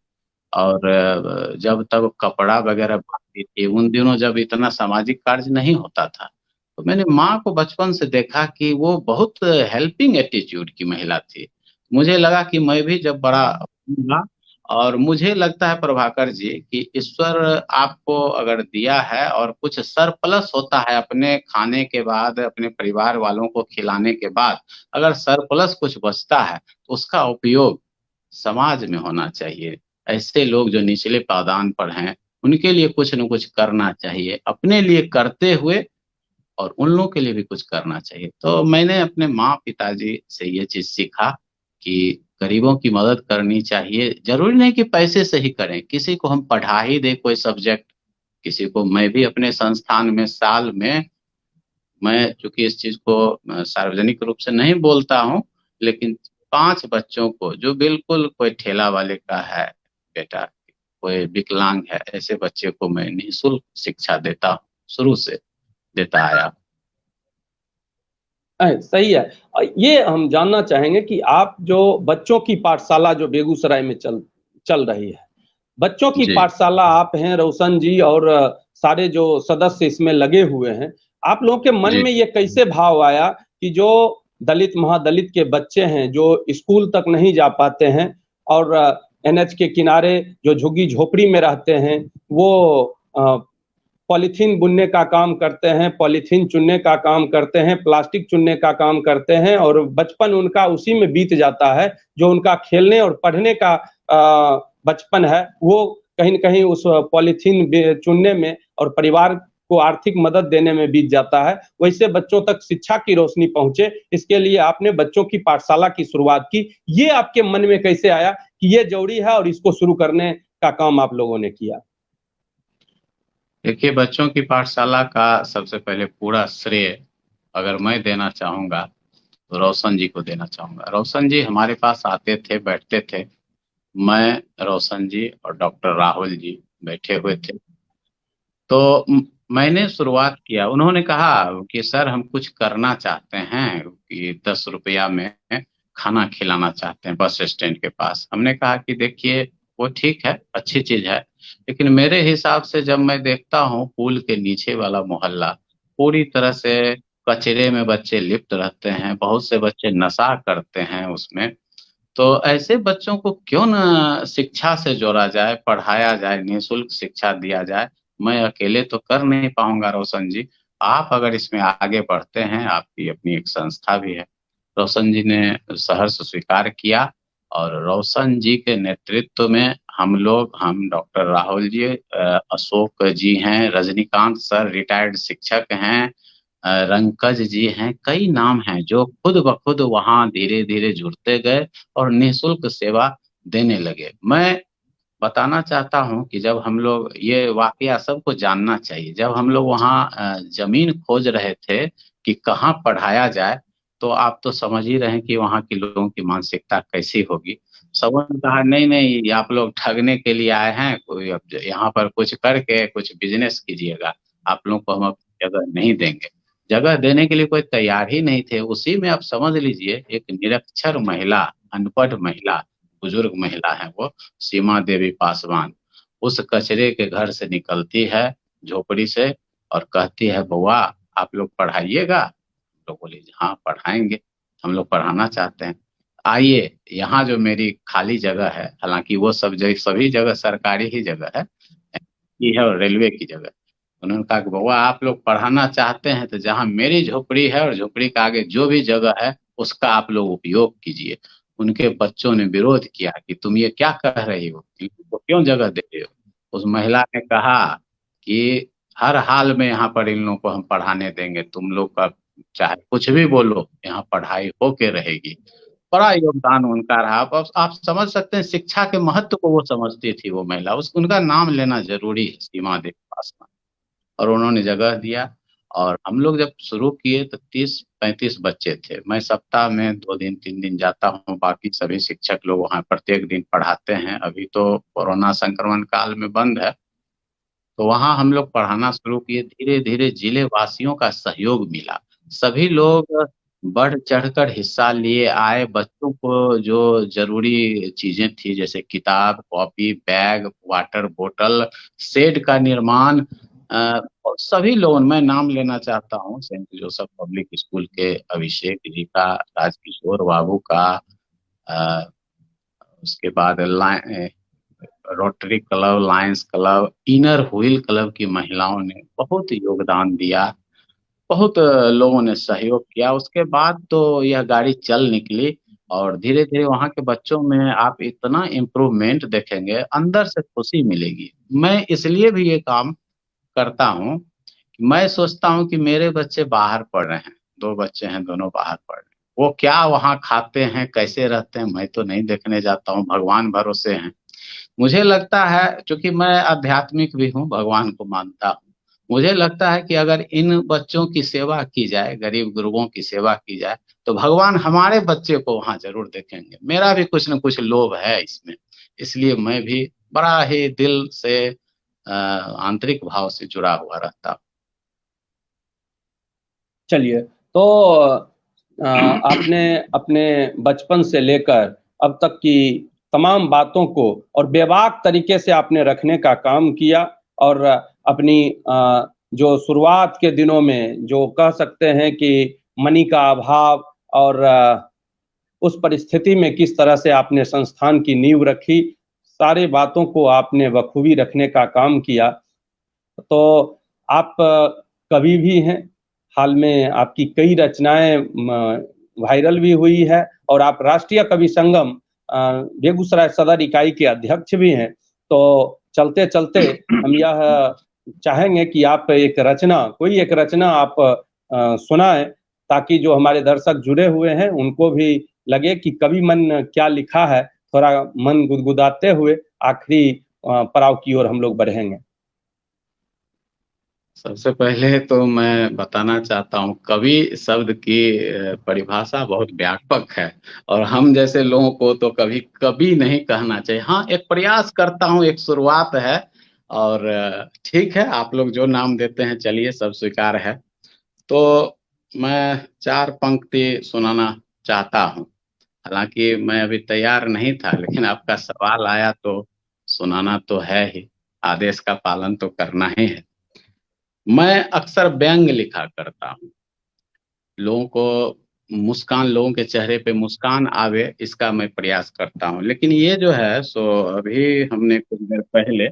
और जब तक कपड़ा वगैरह बांटती थी। उन दिनों जब इतना सामाजिक कार्य नहीं होता था, तो मैंने माँ को बचपन से देखा कि वो बहुत हेल्पिंग एटीट्यूड की महिला थी। मुझे लगा कि मैं भी जब बड़ा होऊंगा, और मुझे लगता है प्रभाकर जी कि ईश्वर आपको अगर दिया है और कुछ सरप्लस होता है अपने खाने के बाद, अपने परिवार वालों को खिलाने के बाद, अगर सरप्लस कुछ बचता है तो उसका उपयोग समाज में होना चाहिए। ऐसे लोग जो निचले पायदान पर हैं उनके लिए कुछ न कुछ करना चाहिए, अपने लिए करते हुए और उन लोगों के लिए भी कुछ करना चाहिए। तो मैंने अपने माँ पिताजी से ये चीज सीखा कि गरीबों की मदद करनी चाहिए। जरूरी नहीं कि पैसे से ही करें, किसी को हम पढ़ा ही दे कोई सब्जेक्ट, किसी को, मैं भी अपने संस्थान में साल में, मैं चूंकि इस चीज को सार्वजनिक रूप से नहीं बोलता हूँ, लेकिन 5 बच्चों को, जो बिल्कुल कोई ठेला वाले का है बेटा, कोई विकलांग है, ऐसे बच्चे को मैं निःशुल्क शिक्षा देता हूँ, शुरू से देता आया। सही है। ये हम जानना चाहेंगे कि आप जो बच्चों की पाठशाला जो बेगूसराय में चल रही है, बच्चों की पाठशाला आप हैं, रोशन जी और सारे जो सदस्य इसमें लगे हुए हैं, आप लोगों के मन में ये कैसे भाव आया कि जो दलित महादलित के बच्चे हैं जो स्कूल तक नहीं जा पाते हैं और एनएच के किनारे जो झुग्गी झोपड़ी में रहते हैं वो पॉलीथीन बुनने का काम करते हैं, पॉलीथीन चुनने का काम करते हैं, प्लास्टिक चुनने का काम करते हैं और बचपन उनका उसी में बीत जाता है। जो उनका खेलने और पढ़ने का बचपन है वो कहीं न कहीं उस पॉलीथीन चुनने में और परिवार को आर्थिक मदद देने में बीत जाता है। वैसे बच्चों तक शिक्षा की रोशनी पहुंचे, इसके लिए आपने बच्चों की पाठशाला की शुरुआत की। ये आपके मन में कैसे आया कि ये जरूरी है और इसको शुरू करने का काम आप लोगों ने किया? देखिए, बच्चों की पाठशाला का सबसे पहले पूरा श्रेय अगर मैं देना चाहूँगा तो रोशन जी को देना चाहूँगा। रोशन जी हमारे पास आते थे, बैठते थे। मैं, रोशन जी और डॉक्टर राहुल जी बैठे हुए थे। तो मैंने शुरुआत किया। उन्होंने कहा कि सर हम कुछ करना चाहते हैं कि 10 रुपया में खाना खिलाना चाहते हैं बस स्टैंड के पास। हमने कहा कि देखिए वो ठीक है, अच्छी चीज़ है, लेकिन मेरे हिसाब से जब मैं देखता हूँ पुल के नीचे वाला मोहल्ला पूरी तरह से कचरे में बच्चे लिप्त रहते हैं, बहुत से बच्चे नशा करते हैं उसमें। तो ऐसे बच्चों को क्यों ना शिक्षा से जोड़ा जाए, पढ़ाया जाए, निःशुल्क शिक्षा दिया जाए। मैं अकेले तो कर नहीं पाऊँगा रोशन जी, आप अगर इसमें आगे बढ़ते हैं, आपकी अपनी एक संस्था भी है। रोशन जी ने सहर्ष स्वीकार किया और रोशन जी के नेतृत्व में हम डॉक्टर राहुल जी, अशोक जी हैं, रजनीकांत सर रिटायर्ड शिक्षक हैं, रंकज जी हैं, कई नाम हैं जो खुद ब खुद वहाँ धीरे-धीरे जुड़ते गए और निःशुल्क सेवा देने लगे। मैं बताना चाहता हूँ कि जब हम लोग ये वाक़या सबको जानना चाहिए। जब हम लोग वहाँ ज़मीन खोज रहे थे कि कहाँ पढ़ाया जाए, तो आप तो समझ ही रहे हैं कि वहाँ के लोगों की मानसिकता कैसी होगी। सबों ने कहा नहीं-नहीं ये आप लोग ठगने के लिए आए हैं, कोई अब यहाँ पर कुछ करके कुछ बिज़नेस कीजिएगा, आप लोगों को हम अपनी जगह नहीं देंगे। जगह देने के लिए कोई तैयार ही नहीं थे। उसी में आप समझ लीजिए एक निरक्षर महिला, अनपढ़ महिला, बुजुर्ग महिला है वो, सीमा देवी पासवान, उस कचरे के घर से निकलती है झोपड़ी से और कहती है बउआ आप लोग पढ़ाइएगा? हम लोग बोले हाँ पढ़ाएँगे, हम लोग पढ़ाना चाहते हैं। आइए यहाँ जो मेरी खाली जगह है, हालाँकि वो सभी जगह सरकारी ही जगह है, ये है और रेलवे की जगह। उन्होंने कहा कि बउआ आप लोग पढ़ाना चाहते हैं तो जहाँ मेरी झोपड़ी है और झोपड़ी के आगे जो भी जगह है उसका आप लोग उपयोग कीजिए। उनके बच्चों ने विरोध किया कि तुम ये क्या कह रही हो? इनको क्यों जगह दे रही हो? उस महिला ने कहा कि हर हाल में यहाँ पर इन लोगों को हम पढ़ाने देंगे, तुम लोग का चाहे कुछ भी बोलो, यहाँ पढ़ाई होके रहेगी। बड़ा योगदान उनका रहा। अब आप समझ सकते हैं शिक्षा के महत्व को वो समझती थी वो महिला। उस उनका नाम लेना ज़रूरी है, सीमा देवी पासवान। और उन्होंने जगह दिया और हम लोग जब शुरू किए तो 30-35 बच्चे थे। मैं सप्ताह में 2 दिन 3 दिन जाता हूँ, बाकी सभी शिक्षक लोग वहाँ प्रत्येक दिन पढ़ाते हैं। अभी तो कोरोना संक्रमण काल में बंद है, तो वहाँ हम लोग पढ़ाना शुरू किए। धीरे-धीरे जिले वासियों का सहयोग मिला। सभी लोग बढ़-चढ़कर हिस्सा लिए आए। बच्चों को जो ज़रूरी चीज़ें थी जैसे किताब, कॉपी, बैग, वाटर बोतल, शेड का निर्माण और सभी लोगों मैं नाम लेना चाहता हूँ सेंट जोसेफ पब्लिक स्कूल के अभिषेक जी का, राजकिशोर बाबू का, अ, उसके बाद rotary club, Lions club, inner wheel club की महिलाओं ने बहुत योगदान दिया। बहुत लोगों ने सहयोग किया। उसके बाद तो यह गाड़ी चल निकली और धीरे-धीरे वहाँ के बच्चों में आप इतना इम्प्रूवमेंट देखेंगे, अंदर से खुशी मिलेगी। मैं इसलिए भी ये काम करता हूँ, मैं सोचता हूँ कि मेरे बच्चे बाहर पढ़ रहे हैं, 2 बच्चे हैं दोनों बाहर पढ़ रहे हैं। वो क्या वहाँ खाते हैं, कैसे रहते हैं, मैं तो नहीं देखने जाता हूँ, भगवान भरोसे हैं। मुझे लगता है चूँकि मैं आध्यात्मिक भी हूँ, भगवान को मानता हूँ। मुझे लगता है कि अगर इन बच्चों की सेवा की जाए, गरीब गुरुओं की सेवा की जाए, तो भगवान हमारे बच्चे को वहाँ ज़रूर देखेंगे। मेरा भी कुछ न कुछ लोभ है इसमें, इसलिए मैं भी बड़ा ही दिल से आंतरिक भाव से जुड़ा हुआ रहता हूँ। चलिए, तो आपने अपने बचपन से लेकर अब तक की तमाम बातों को और बेबाक तरीके से आपने रखने का काम किया और अपनी जो शुरुआत के दिनों में जो कह सकते हैं कि मनी का अभाव और उस परिस्थिति में किस तरह से आपने संस्थान की नींव रखी सारे बातों को आपने बखूबी रखने का काम किया। तो आप कवि भी हैं, हाल में आपकी कई रचनाएं वायरल भी हुई है और आप राष्ट्रीय कवि संगम बेगूसराय सदर इकाई के अध्यक्ष भी हैं। तो चलते चलते हम यह चाहेंगे कि आप कोई एक रचना आप सुनाएं, ताकि जो हमारे दर्शक जुड़े हुए हैं उनको भी लगे कि कवि मन क्या लिखा है, थोड़ा मन गुदगुदाते हुए आखिरी पड़ाव की ओर हम लोग बढ़ेंगे। सबसे पहले तो मैं बताना चाहता हूँ, कवि शब्द की परिभाषा बहुत व्यापक है और हम जैसे लोगों को तो कभी कवि नहीं कहना चाहिए। हाँ, एक प्रयास करता हूँ, एक शुरुआत है और ठीक है, आप लोग जो नाम देते हैं चलिए, सब स्वीकार है। तो मैं 4 पंक्ति सुनाना चाहता हूँ। हालांकि मैं अभी तैयार नहीं था, लेकिन आपका सवाल आया तो सुनाना तो है ही, आदेश का पालन तो करना ही है। मैं अक्सर व्यंग लिखा करता हूँ, लोगों के चेहरे पे मुस्कान आवे, इसका मैं प्रयास करता हूँ। लेकिन ये जो है सो अभी हमने कुछ देर पहले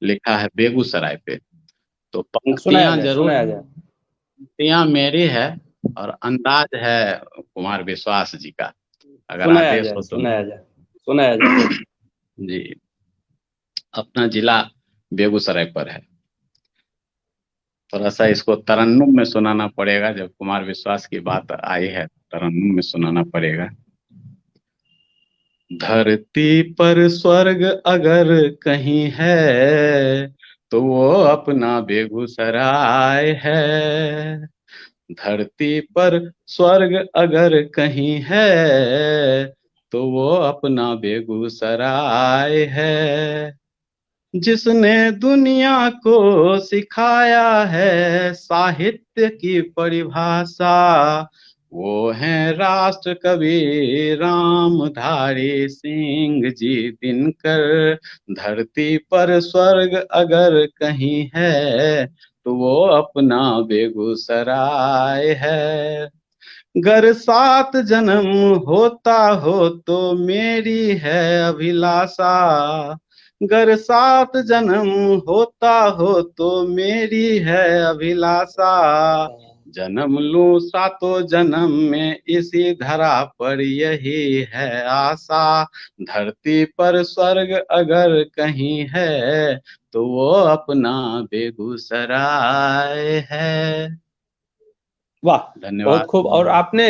लिखा है बेगूसराय पे, तो पंक्तियां जरूर, सुनाया जाए। पंक्तियां मेरी है और अंदाज है कुमार विश्वास जी का, अगर सुनाया आदेश जाए, हो तो। सुनाया जाए, सुनाया जाए। जी, अपना जिला बेगूसराय पर है, थोड़ा सा इसको तरन्नुम में सुनाना पड़ेगा, जब कुमार विश्वास की बात आई है तरन्नुम में सुनाना पड़ेगा। धरती पर स्वर्ग अगर कहीं है तो वो अपना बेगूसराय है। धरती पर स्वर्ग अगर कहीं है तो वो अपना बेगूसराय है। जिसने दुनिया को सिखाया है साहित्य की परिभाषा, वो है राष्ट्र कवि रामधारी सिंह जी दिनकर। धरती पर स्वर्ग अगर कहीं है तो वो अपना बेगूसराय है। गर 7 जन्म होता हो तो मेरी है अभिलाषा, गर 7 जन्म होता हो तो मेरी है अभिलाषा। जन्म लूं 7 जन्म में इसी धरा पर यही है आशा। धरती पर स्वर्ग अगर कहीं है तो वो अपना बेगूसराय है। वाह, बहुत धन्यवाद। खूब। और आपने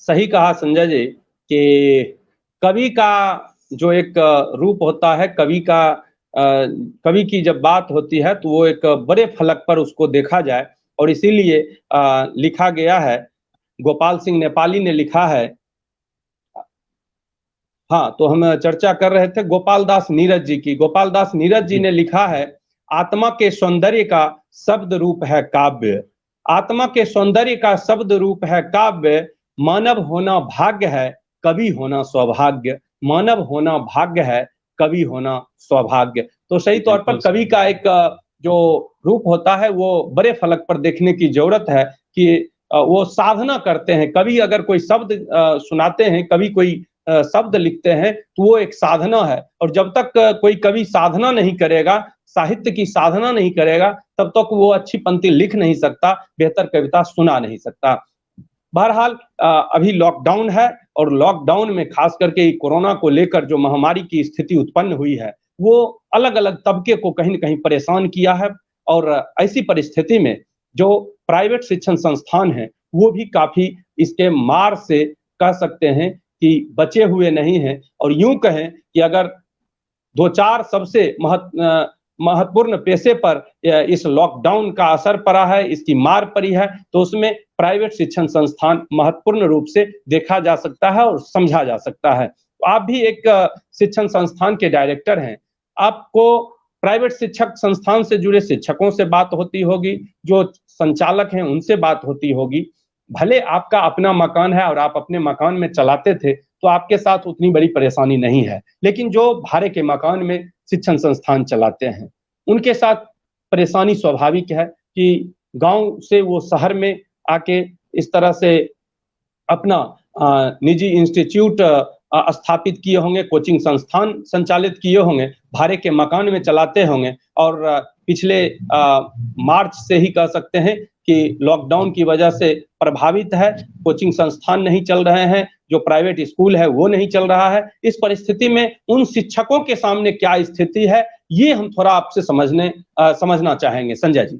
सही कहा संजय जी कि कवि का जो एक रूप होता है, कवि की जब बात होती है तो वो एक बड़े फलक पर उसको देखा जाए, और इसीलिए लिखा गया है, गोपाल सिंह नेपाली ने लिखा है। हाँ, तो हम चर्चा कर रहे थे गोपाल दास नीरज जी की। गोपाल दास नीरज जी ने लिखा है, आत्मा के सौंदर्य का शब्द रूप है काव्य, आत्मा के सौंदर्य का शब्द रूप है काव्य। मानव होना भाग्य है, कवि होना सौभाग्य। मानव होना भाग्य है, कवि होना सौभाग्य। तो सही तौर पर कवि का एक जो रूप होता है वो बड़े फलक पर देखने की जरूरत है कि वो साधना करते हैं। कवि अगर कोई शब्द सुनाते हैं, कवि कोई शब्द लिखते हैं, तो वो एक साधना है। और जब तक कोई कवि साधना नहीं करेगा, साहित्य की साधना नहीं करेगा, तब तक वो अच्छी पंक्ति लिख नहीं सकता, बेहतर कविता सुना नहीं सकता। बहरहाल अभी लॉकडाउन है, और लॉकडाउन में खास करके कोरोना को लेकर जो महामारी की स्थिति उत्पन्न हुई है, वो अलग अलग तबके को कहीं न कहीं परेशान किया है। और ऐसी परिस्थिति में जो प्राइवेट शिक्षण संस्थान हैं, वो भी काफी इसके मार से कह सकते हैं कि बचे हुए नहीं हैं। और यूं कहें कि अगर 2-4 सबसे महत्वपूर्ण पेशे पर इस लॉकडाउन का असर पड़ा है, इसकी मार पड़ी है, तो उसमें प्राइवेट शिक्षण संस्थान महत्वपूर्ण रूप से देखा जा सकता है और समझा जा सकता है। तो आप भी एक शिक्षण संस्थान के डायरेक्टर हैं, आपको प्राइवेट शिक्षक संस्थान से जुड़े शिक्षकों से बात होती होगी, जो संचालक हैं उनसे बात होती होगी। भले आपका अपना मकान है और आप अपने मकान में चलाते थे, तो आपके साथ उतनी बड़ी परेशानी नहीं है, लेकिन जो भाड़े के मकान में शिक्षण संस्थान चलाते हैं, उनके साथ परेशानी स्वाभाविक है कि गांव से वो शहर में आके इस तरह से अपना निजी इंस्टीट्यूट स्थापित किए होंगे, कोचिंग संस्थान संचालित किए होंगे, भाड़े के मकान में चलाते होंगे और पिछले मार्च से ही कह सकते हैं कि लॉकडाउन की वजह से प्रभावित है, कोचिंग संस्थान नहीं चल रहे हैं, जो प्राइवेट स्कूल है वो नहीं चल रहा है। इस परिस्थिति में उन शिक्षकों के सामने क्या स्थिति है, ये हम थोड़ा आपसे समझना चाहेंगे संजय जी।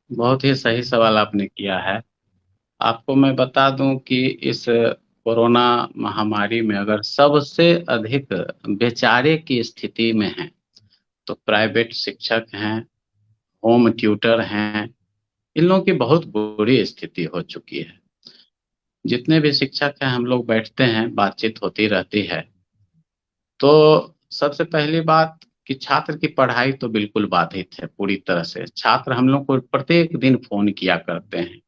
बहुत ही सही सवाल आपने किया है। आपको मैं बता दूं कि इस कोरोना महामारी में अगर सबसे अधिक बेचारे की स्थिति में है तो प्राइवेट शिक्षक हैं, होम ट्यूटर हैं, इन लोगों की बहुत बुरी स्थिति हो चुकी है। जितने भी शिक्षक हैं हम लोग बैठते हैं, बातचीत होती रहती है। तो सबसे पहली बात कि छात्र की पढ़ाई तो बिल्कुल बाधित है पूरी तरह से। छात्र हम लोग को प्रत्येक दिन फ़ोन किया करते हैं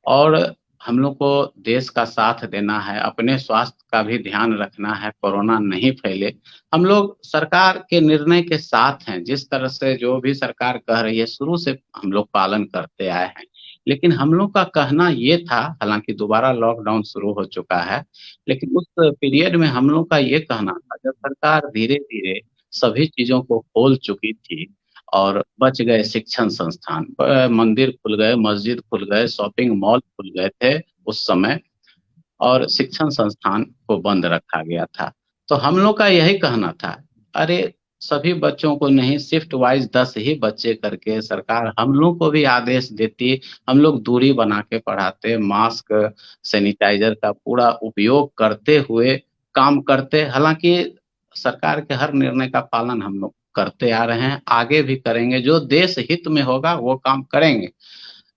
और हम लोग को देश का साथ देना है, अपने स्वास्थ्य का भी ध्यान रखना है, कोरोना नहीं फैले। हम लोग सरकार के निर्णय के साथ हैं, जिस तरह से जो भी सरकार कह रही है शुरू से हम लोग पालन करते आए हैं। लेकिन हम लोग का कहना ये था, हालाँकि दोबारा लॉकडाउन शुरू हो चुका है, लेकिन उस पीरियड में हम लोग का ये कहना था जब सरकार धीरे-धीरे सभी चीज़ों को खोल चुकी थी और बच गए शिक्षण संस्थान, मंदिर खुल गए, मस्जिद खुल गए, शॉपिंग मॉल खुल गए थे उस समय और शिक्षण संस्थान को बंद रखा गया था। तो हम लोग का यही कहना था, अरे सभी बच्चों को नहीं, शिफ्ट वाइज़ 10 ही बच्चे करके सरकार हम लोग को भी आदेश देती, हम लोग दूरी बना के पढ़ाते, मास्क, सैनिटाइज़र का पूरा उपयोग करते हुए काम करते। हालाँकि सरकार के हर निर्णय का पालन हम लोग करते आ रहे हैं, आगे भी करेंगे, जो देश हित में होगा वो काम करेंगे।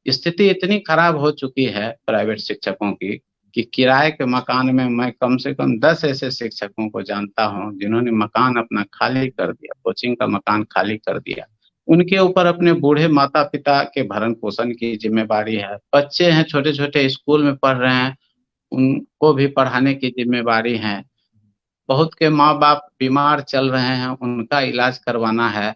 स्थिति इतनी खराब हो चुकी है प्राइवेट शिक्षकों की कि किराए के मकान में मैं कम से कम 10 ऐसे शिक्षकों को जानता हूँ जिन्होंने मकान अपना खाली कर दिया, कोचिंग का मकान खाली कर दिया। उनके ऊपर अपने बूढ़े माता-पिता के भरण-पोषण की ज़िम्मेवारी है। बच्चे हैं छोटे-छोटे स्कूल में पढ़ रहे हैं, उनको भी पढ़ाने की ज़िम्मेवारी है। बहुत के माँ-बाप बीमार चल रहे हैं, उनका इलाज करवाना है।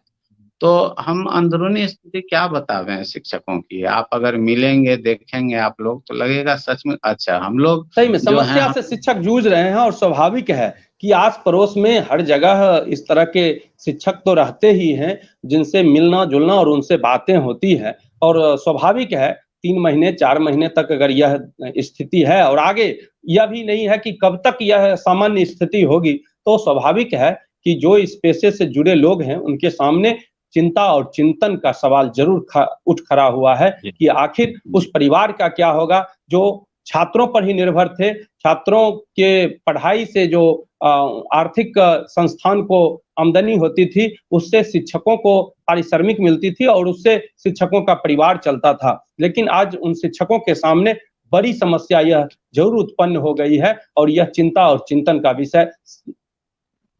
तो हम अंदरूनी स्थिति क्या बतावें शिक्षकों की? आप अगर मिलेंगे, देखेंगे आप लोग तो लगेगा सच में अच्छा हम लोग सही में जो हैं समस्या से शिक्षक जूझ रहे हैं और स्वाभाविक है कि आस पड़ोस में हर जगह इस तरह के शिक्षक तो रहते ही हैं जिनसे मिलना जुलना और उनसे बातें होती है और स्वाभाविक है 3 महीने 4 महीने तक अगर यह स्थिति है और आगे यह भी नहीं है कि कब तक यह सामान्य स्थिति होगी, तो स्वाभाविक है कि जो इस पेशे से जुड़े लोग हैं उनके सामने चिंता और चिंतन का सवाल जरूर उठ खड़ा हुआ है कि आखिर उस परिवार का क्या होगा जो छात्रों पर ही निर्भर थे। छात्रों के पढ़ाई से जो आर्थिक संस्थान को आमदनी होती थी, उससे शिक्षकों को पारिश्रमिक मिलती थी और उससे शिक्षकों का परिवार चलता था। लेकिन आज उन शिक्षकों के सामने बड़ी समस्या यह ज़रूर उत्पन्न हो गई है और यह चिंता और चिंतन का विषय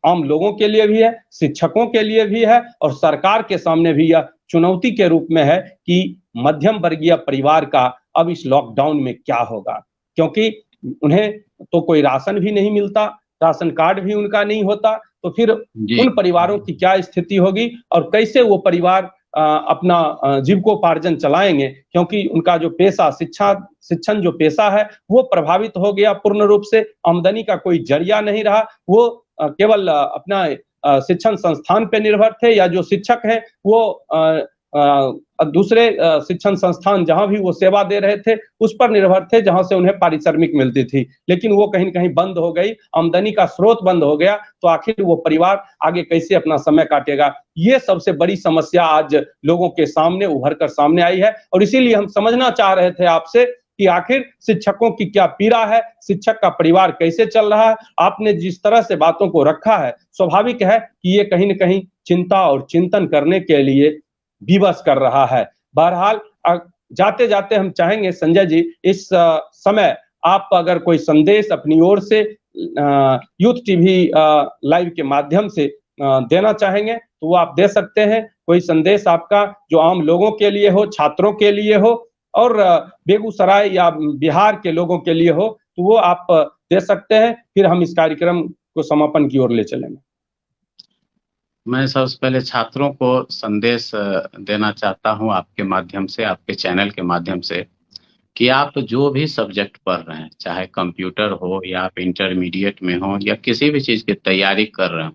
आम लोगों के लिए भी है, शिक्षकों के लिए भी है और सरकार के सामने भी यह चुनौती के रूप में है कि मध्यम वर्गीय परिवार का अब इस लॉकडाउन में क्या होगा? क्योंकि उन्हें तो कोई राशन भी नहीं मिलता, राशन कार्ड भी उनका नहीं होता, तो फिर उन परिवारों की क्या स्थिति होगी और कैसे वो परिवार अपना जीविकोपार्जन चलाएँगे? क्योंकि उनका जो पेशा शिक्षण जो पेशा है, वो प्रभावित हो गया पूर्ण रूप से, आमदनी का कोई ज़रिया नहीं रहा। वो केवल अपना शिक्षण संस्थान पे निर्भर थे या जो शिक्षक हैं वो दूसरे शिक्षण संस्थान जहाँ भी वो सेवा दे रहे थे, उस पर निर्भर थे जहाँ से उन्हें पारिश्रमिक मिलती थी। लेकिन वो कहीं न कहीं बंद हो गई, आमदनी का स्रोत बंद हो गया, तो आखिर वो परिवार आगे कैसे अपना समय काटेगा? ये सबसे बड़ी समस्या आज लोगों के सामने उभर कर सामने आई है और इसीलिए हम समझना चाह रहे थे आपसे कि आखिर शिक्षकों की क्या पीड़ा है, शिक्षक का परिवार कैसे चल रहा है? आपने जिस तरह से बातों को रखा है, स्वाभाविक है कि ये कहीं न कहीं चिंता और चिंतन करने के लिए विवश कर रहा है। बहरहाल जाते-जाते हम चाहेंगे संजय जी इस समय आप अगर कोई संदेश अपनी ओर से यूथ टीवी लाइव के माध्यम से देना चाहेंगे, तो वो आप दे सकते हैं। कोई संदेश आपका जो आम लोगों के लिए हो, छात्रों के लिए हो और बेगूसराय या बिहार के लोगों के लिए हो, तो वो आप दे सकते हैं। फिर हम इस कार्यक्रम को समापन की ओर ले चलेंगे। मैं सबसे पहले छात्रों को संदेश देना चाहता हूँ आपके माध्यम से, आपके चैनल के माध्यम से कि आप जो भी सब्जेक्ट पढ़ रहे हैं, चाहे कंप्यूटर हो या आप इंटरमीडिएट में हो या किसी भी चीज की तैयारी कर रहे हो,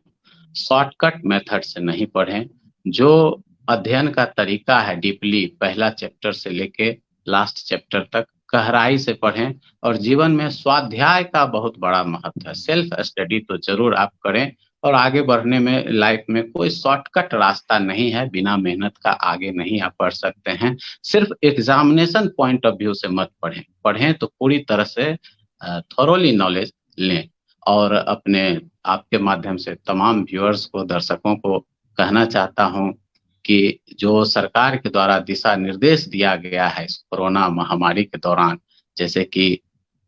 शॉर्टकट मेथड से नहीं पढ़ें। जो अध्ययन का तरीका है डीपली, पहला चैप्टर से लेके लास्ट चैप्टर तक गहराई से पढ़ें। और जीवन में स्वाध्याय का बहुत बड़ा महत्व है। सेल्फ स्टडी तो जरूर आप करें, और आगे बढ़ने में लाइफ में कोई शॉर्टकट रास्ता नहीं है। बिना मेहनत का आगे नहीं आप बढ़ सकते हैं। सिर्फ एग्जामिनेशन पॉइंट ऑफ व्यू से मत पढ़ें तो पूरी तरह से थोरोली नॉलेज लें। और अपने आपके माध्यम से तमाम व्यूअर्स को, दर्शकों को कहना चाहता हूं कि जो सरकार के द्वारा दिशा निर्देश दिया गया है इस कोरोना महामारी के दौरान, जैसे कि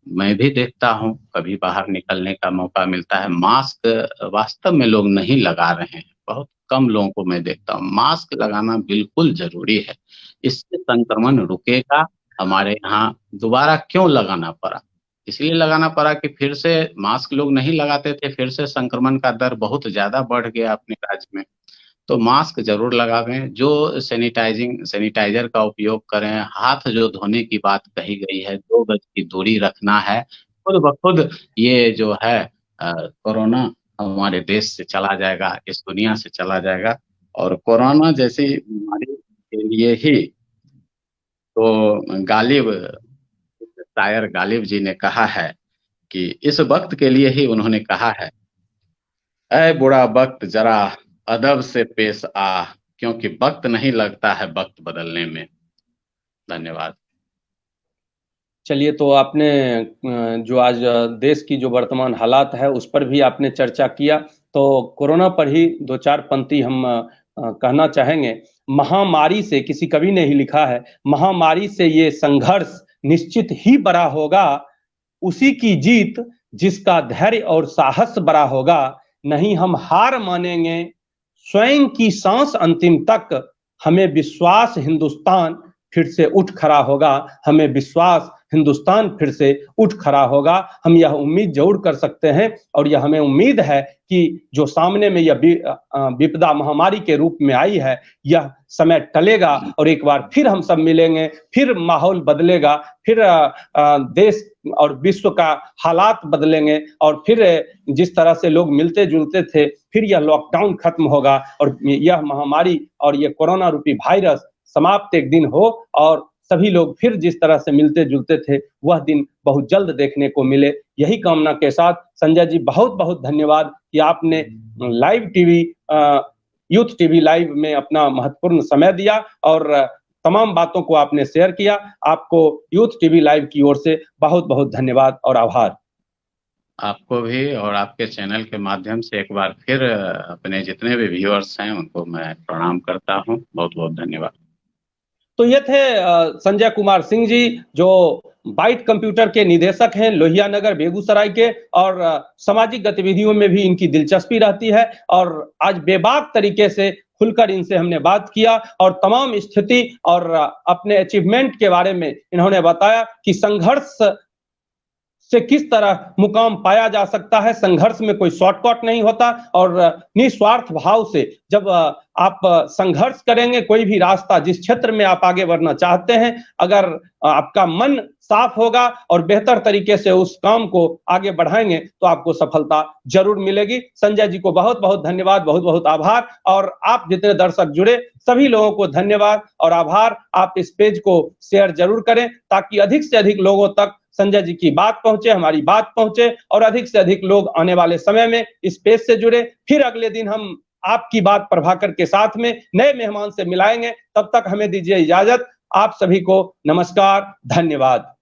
मैं भी देखता हूं, कभी बाहर निकलने का मौका मिलता है, मास्क वास्तव में लोग नहीं लगा रहे हैं। बहुत कम लोगों को मैं देखता हूं। मास्क लगाना बिल्कुल जरूरी है, इससे संक्रमण रुकेगा। हमारे यहाँ दोबारा क्यों लगाना पड़ा? इसलिए लगाना पड़ा कि फिर से मास्क लोग नहीं लगाते थे, फिर से संक्रमण का दर बहुत ज्यादा बढ़ गया अपने राज्य में। तो मास्क जरूर लगावें। जो सैनिटाइजर का उपयोग करें। हाथ जो धोने की बात कही गई है, 2 गज की दूरी रखना है। खुद ब खुद ये जो है कोरोना हमारे देश से चला जाएगा, इस दुनिया से चला जाएगा। और कोरोना जैसी बीमारी के लिए ही तो शायर गालिब जी ने कहा है कि इस वक्त के लिए ही उन्होंने कहा है, ऐ बुरा वक्त जरा अदब से पेश आ, क्योंकि वक्त नहीं लगता है वक्त बदलने में। धन्यवाद। चलिए, तो आपने जो आज देश की जो वर्तमान हालात है उस पर भी आपने चर्चा किया। तो कोरोना पर ही 2-4 पंक्ति हम कहना चाहेंगे। महामारी से, किसी कवि ने ही लिखा है, महामारी से ये संघर्ष निश्चित ही बड़ा होगा, उसी की जीत जिसका धैर्य और साहस बड़ा होगा। नहीं हम हार मानेंगे स्वयं की सांस अंतिम तक, हमें विश्वास हिंदुस्तान फिर से उठ खड़ा होगा। हमें विश्वास हिंदुस्तान फिर से उठ खड़ा होगा। हम यह उम्मीद जरूर कर सकते हैं, और यह हमें उम्मीद है कि जो सामने में यह विपदा महामारी के रूप में आई है, यह समय टलेगा और एक बार फिर हम सब मिलेंगे, फिर माहौल बदलेगा, फिर देश और विश्व का हालात बदलेंगे, और फिर जिस तरह से लोग मिलते जुलते थे, फिर यह लॉकडाउन खत्म होगा और यह महामारी और यह कोरोना रूपी वायरस समाप्त एक दिन हो, और सभी लोग फिर जिस तरह से मिलते जुलते थे वह दिन बहुत जल्द देखने को मिले। यही कामना के साथ संजय जी, बहुत बहुत धन्यवाद कि आपने live TV, youth TV live में अपना महत्वपूर्ण समय दिया और तमाम बातों को आपने शेयर किया। आपको यूथ टीवी लाइव की ओर से बहुत बहुत धन्यवाद और आभार। आपको भी, और आपके चैनल के माध्यम से एक बार फिर अपने जितने भी व्यूअर्स हैं उनको मैं प्रणाम करता हूं। बहुत बहुत धन्यवाद। तो ये थे संजय कुमार सिंह जी, जो बाइट कंप्यूटर के निदेशक हैं लोहिया नगर बेगूसराय के, और सामाजिक गतिविधियों में भी इनकी दिलचस्पी रहती है। और आज बेबाक तरीके से खुलकर इनसे हमने बात किया और तमाम स्थिति और अपने अचीवमेंट के बारे में इन्होंने बताया कि संघर्ष से किस तरह मुकाम पाया जा सकता है। संघर्ष में कोई शॉर्टकट नहीं होता, और निस्वार्थ भाव से जब आप संघर्ष करेंगे, कोई भी रास्ता जिस क्षेत्र में आप आगे बढ़ना चाहते हैं, अगर आपका मन साफ होगा और बेहतर तरीके से उस काम को आगे बढ़ाएंगे तो आपको सफलता जरूर मिलेगी। संजय जी को बहुत बहुत धन्यवाद, बहुत बहुत आभार। और आप जितने दर्शक जुड़े सभी लोगों को धन्यवाद और आभार। आप इस पेज को शेयर जरूर करें ताकि अधिक से अधिक लोगों तक संजय जी की बात पहुंचे, हमारी बात पहुंचे, और अधिक से अधिक लोग आने वाले समय में इस पेज से जुड़े। फिर अगले दिन हम आपकी बात प्रभाकर के साथ में नए मेहमान से मिलाएंगे। तब तक हमें दीजिए इजाजत। आप सभी को नमस्कार, धन्यवाद।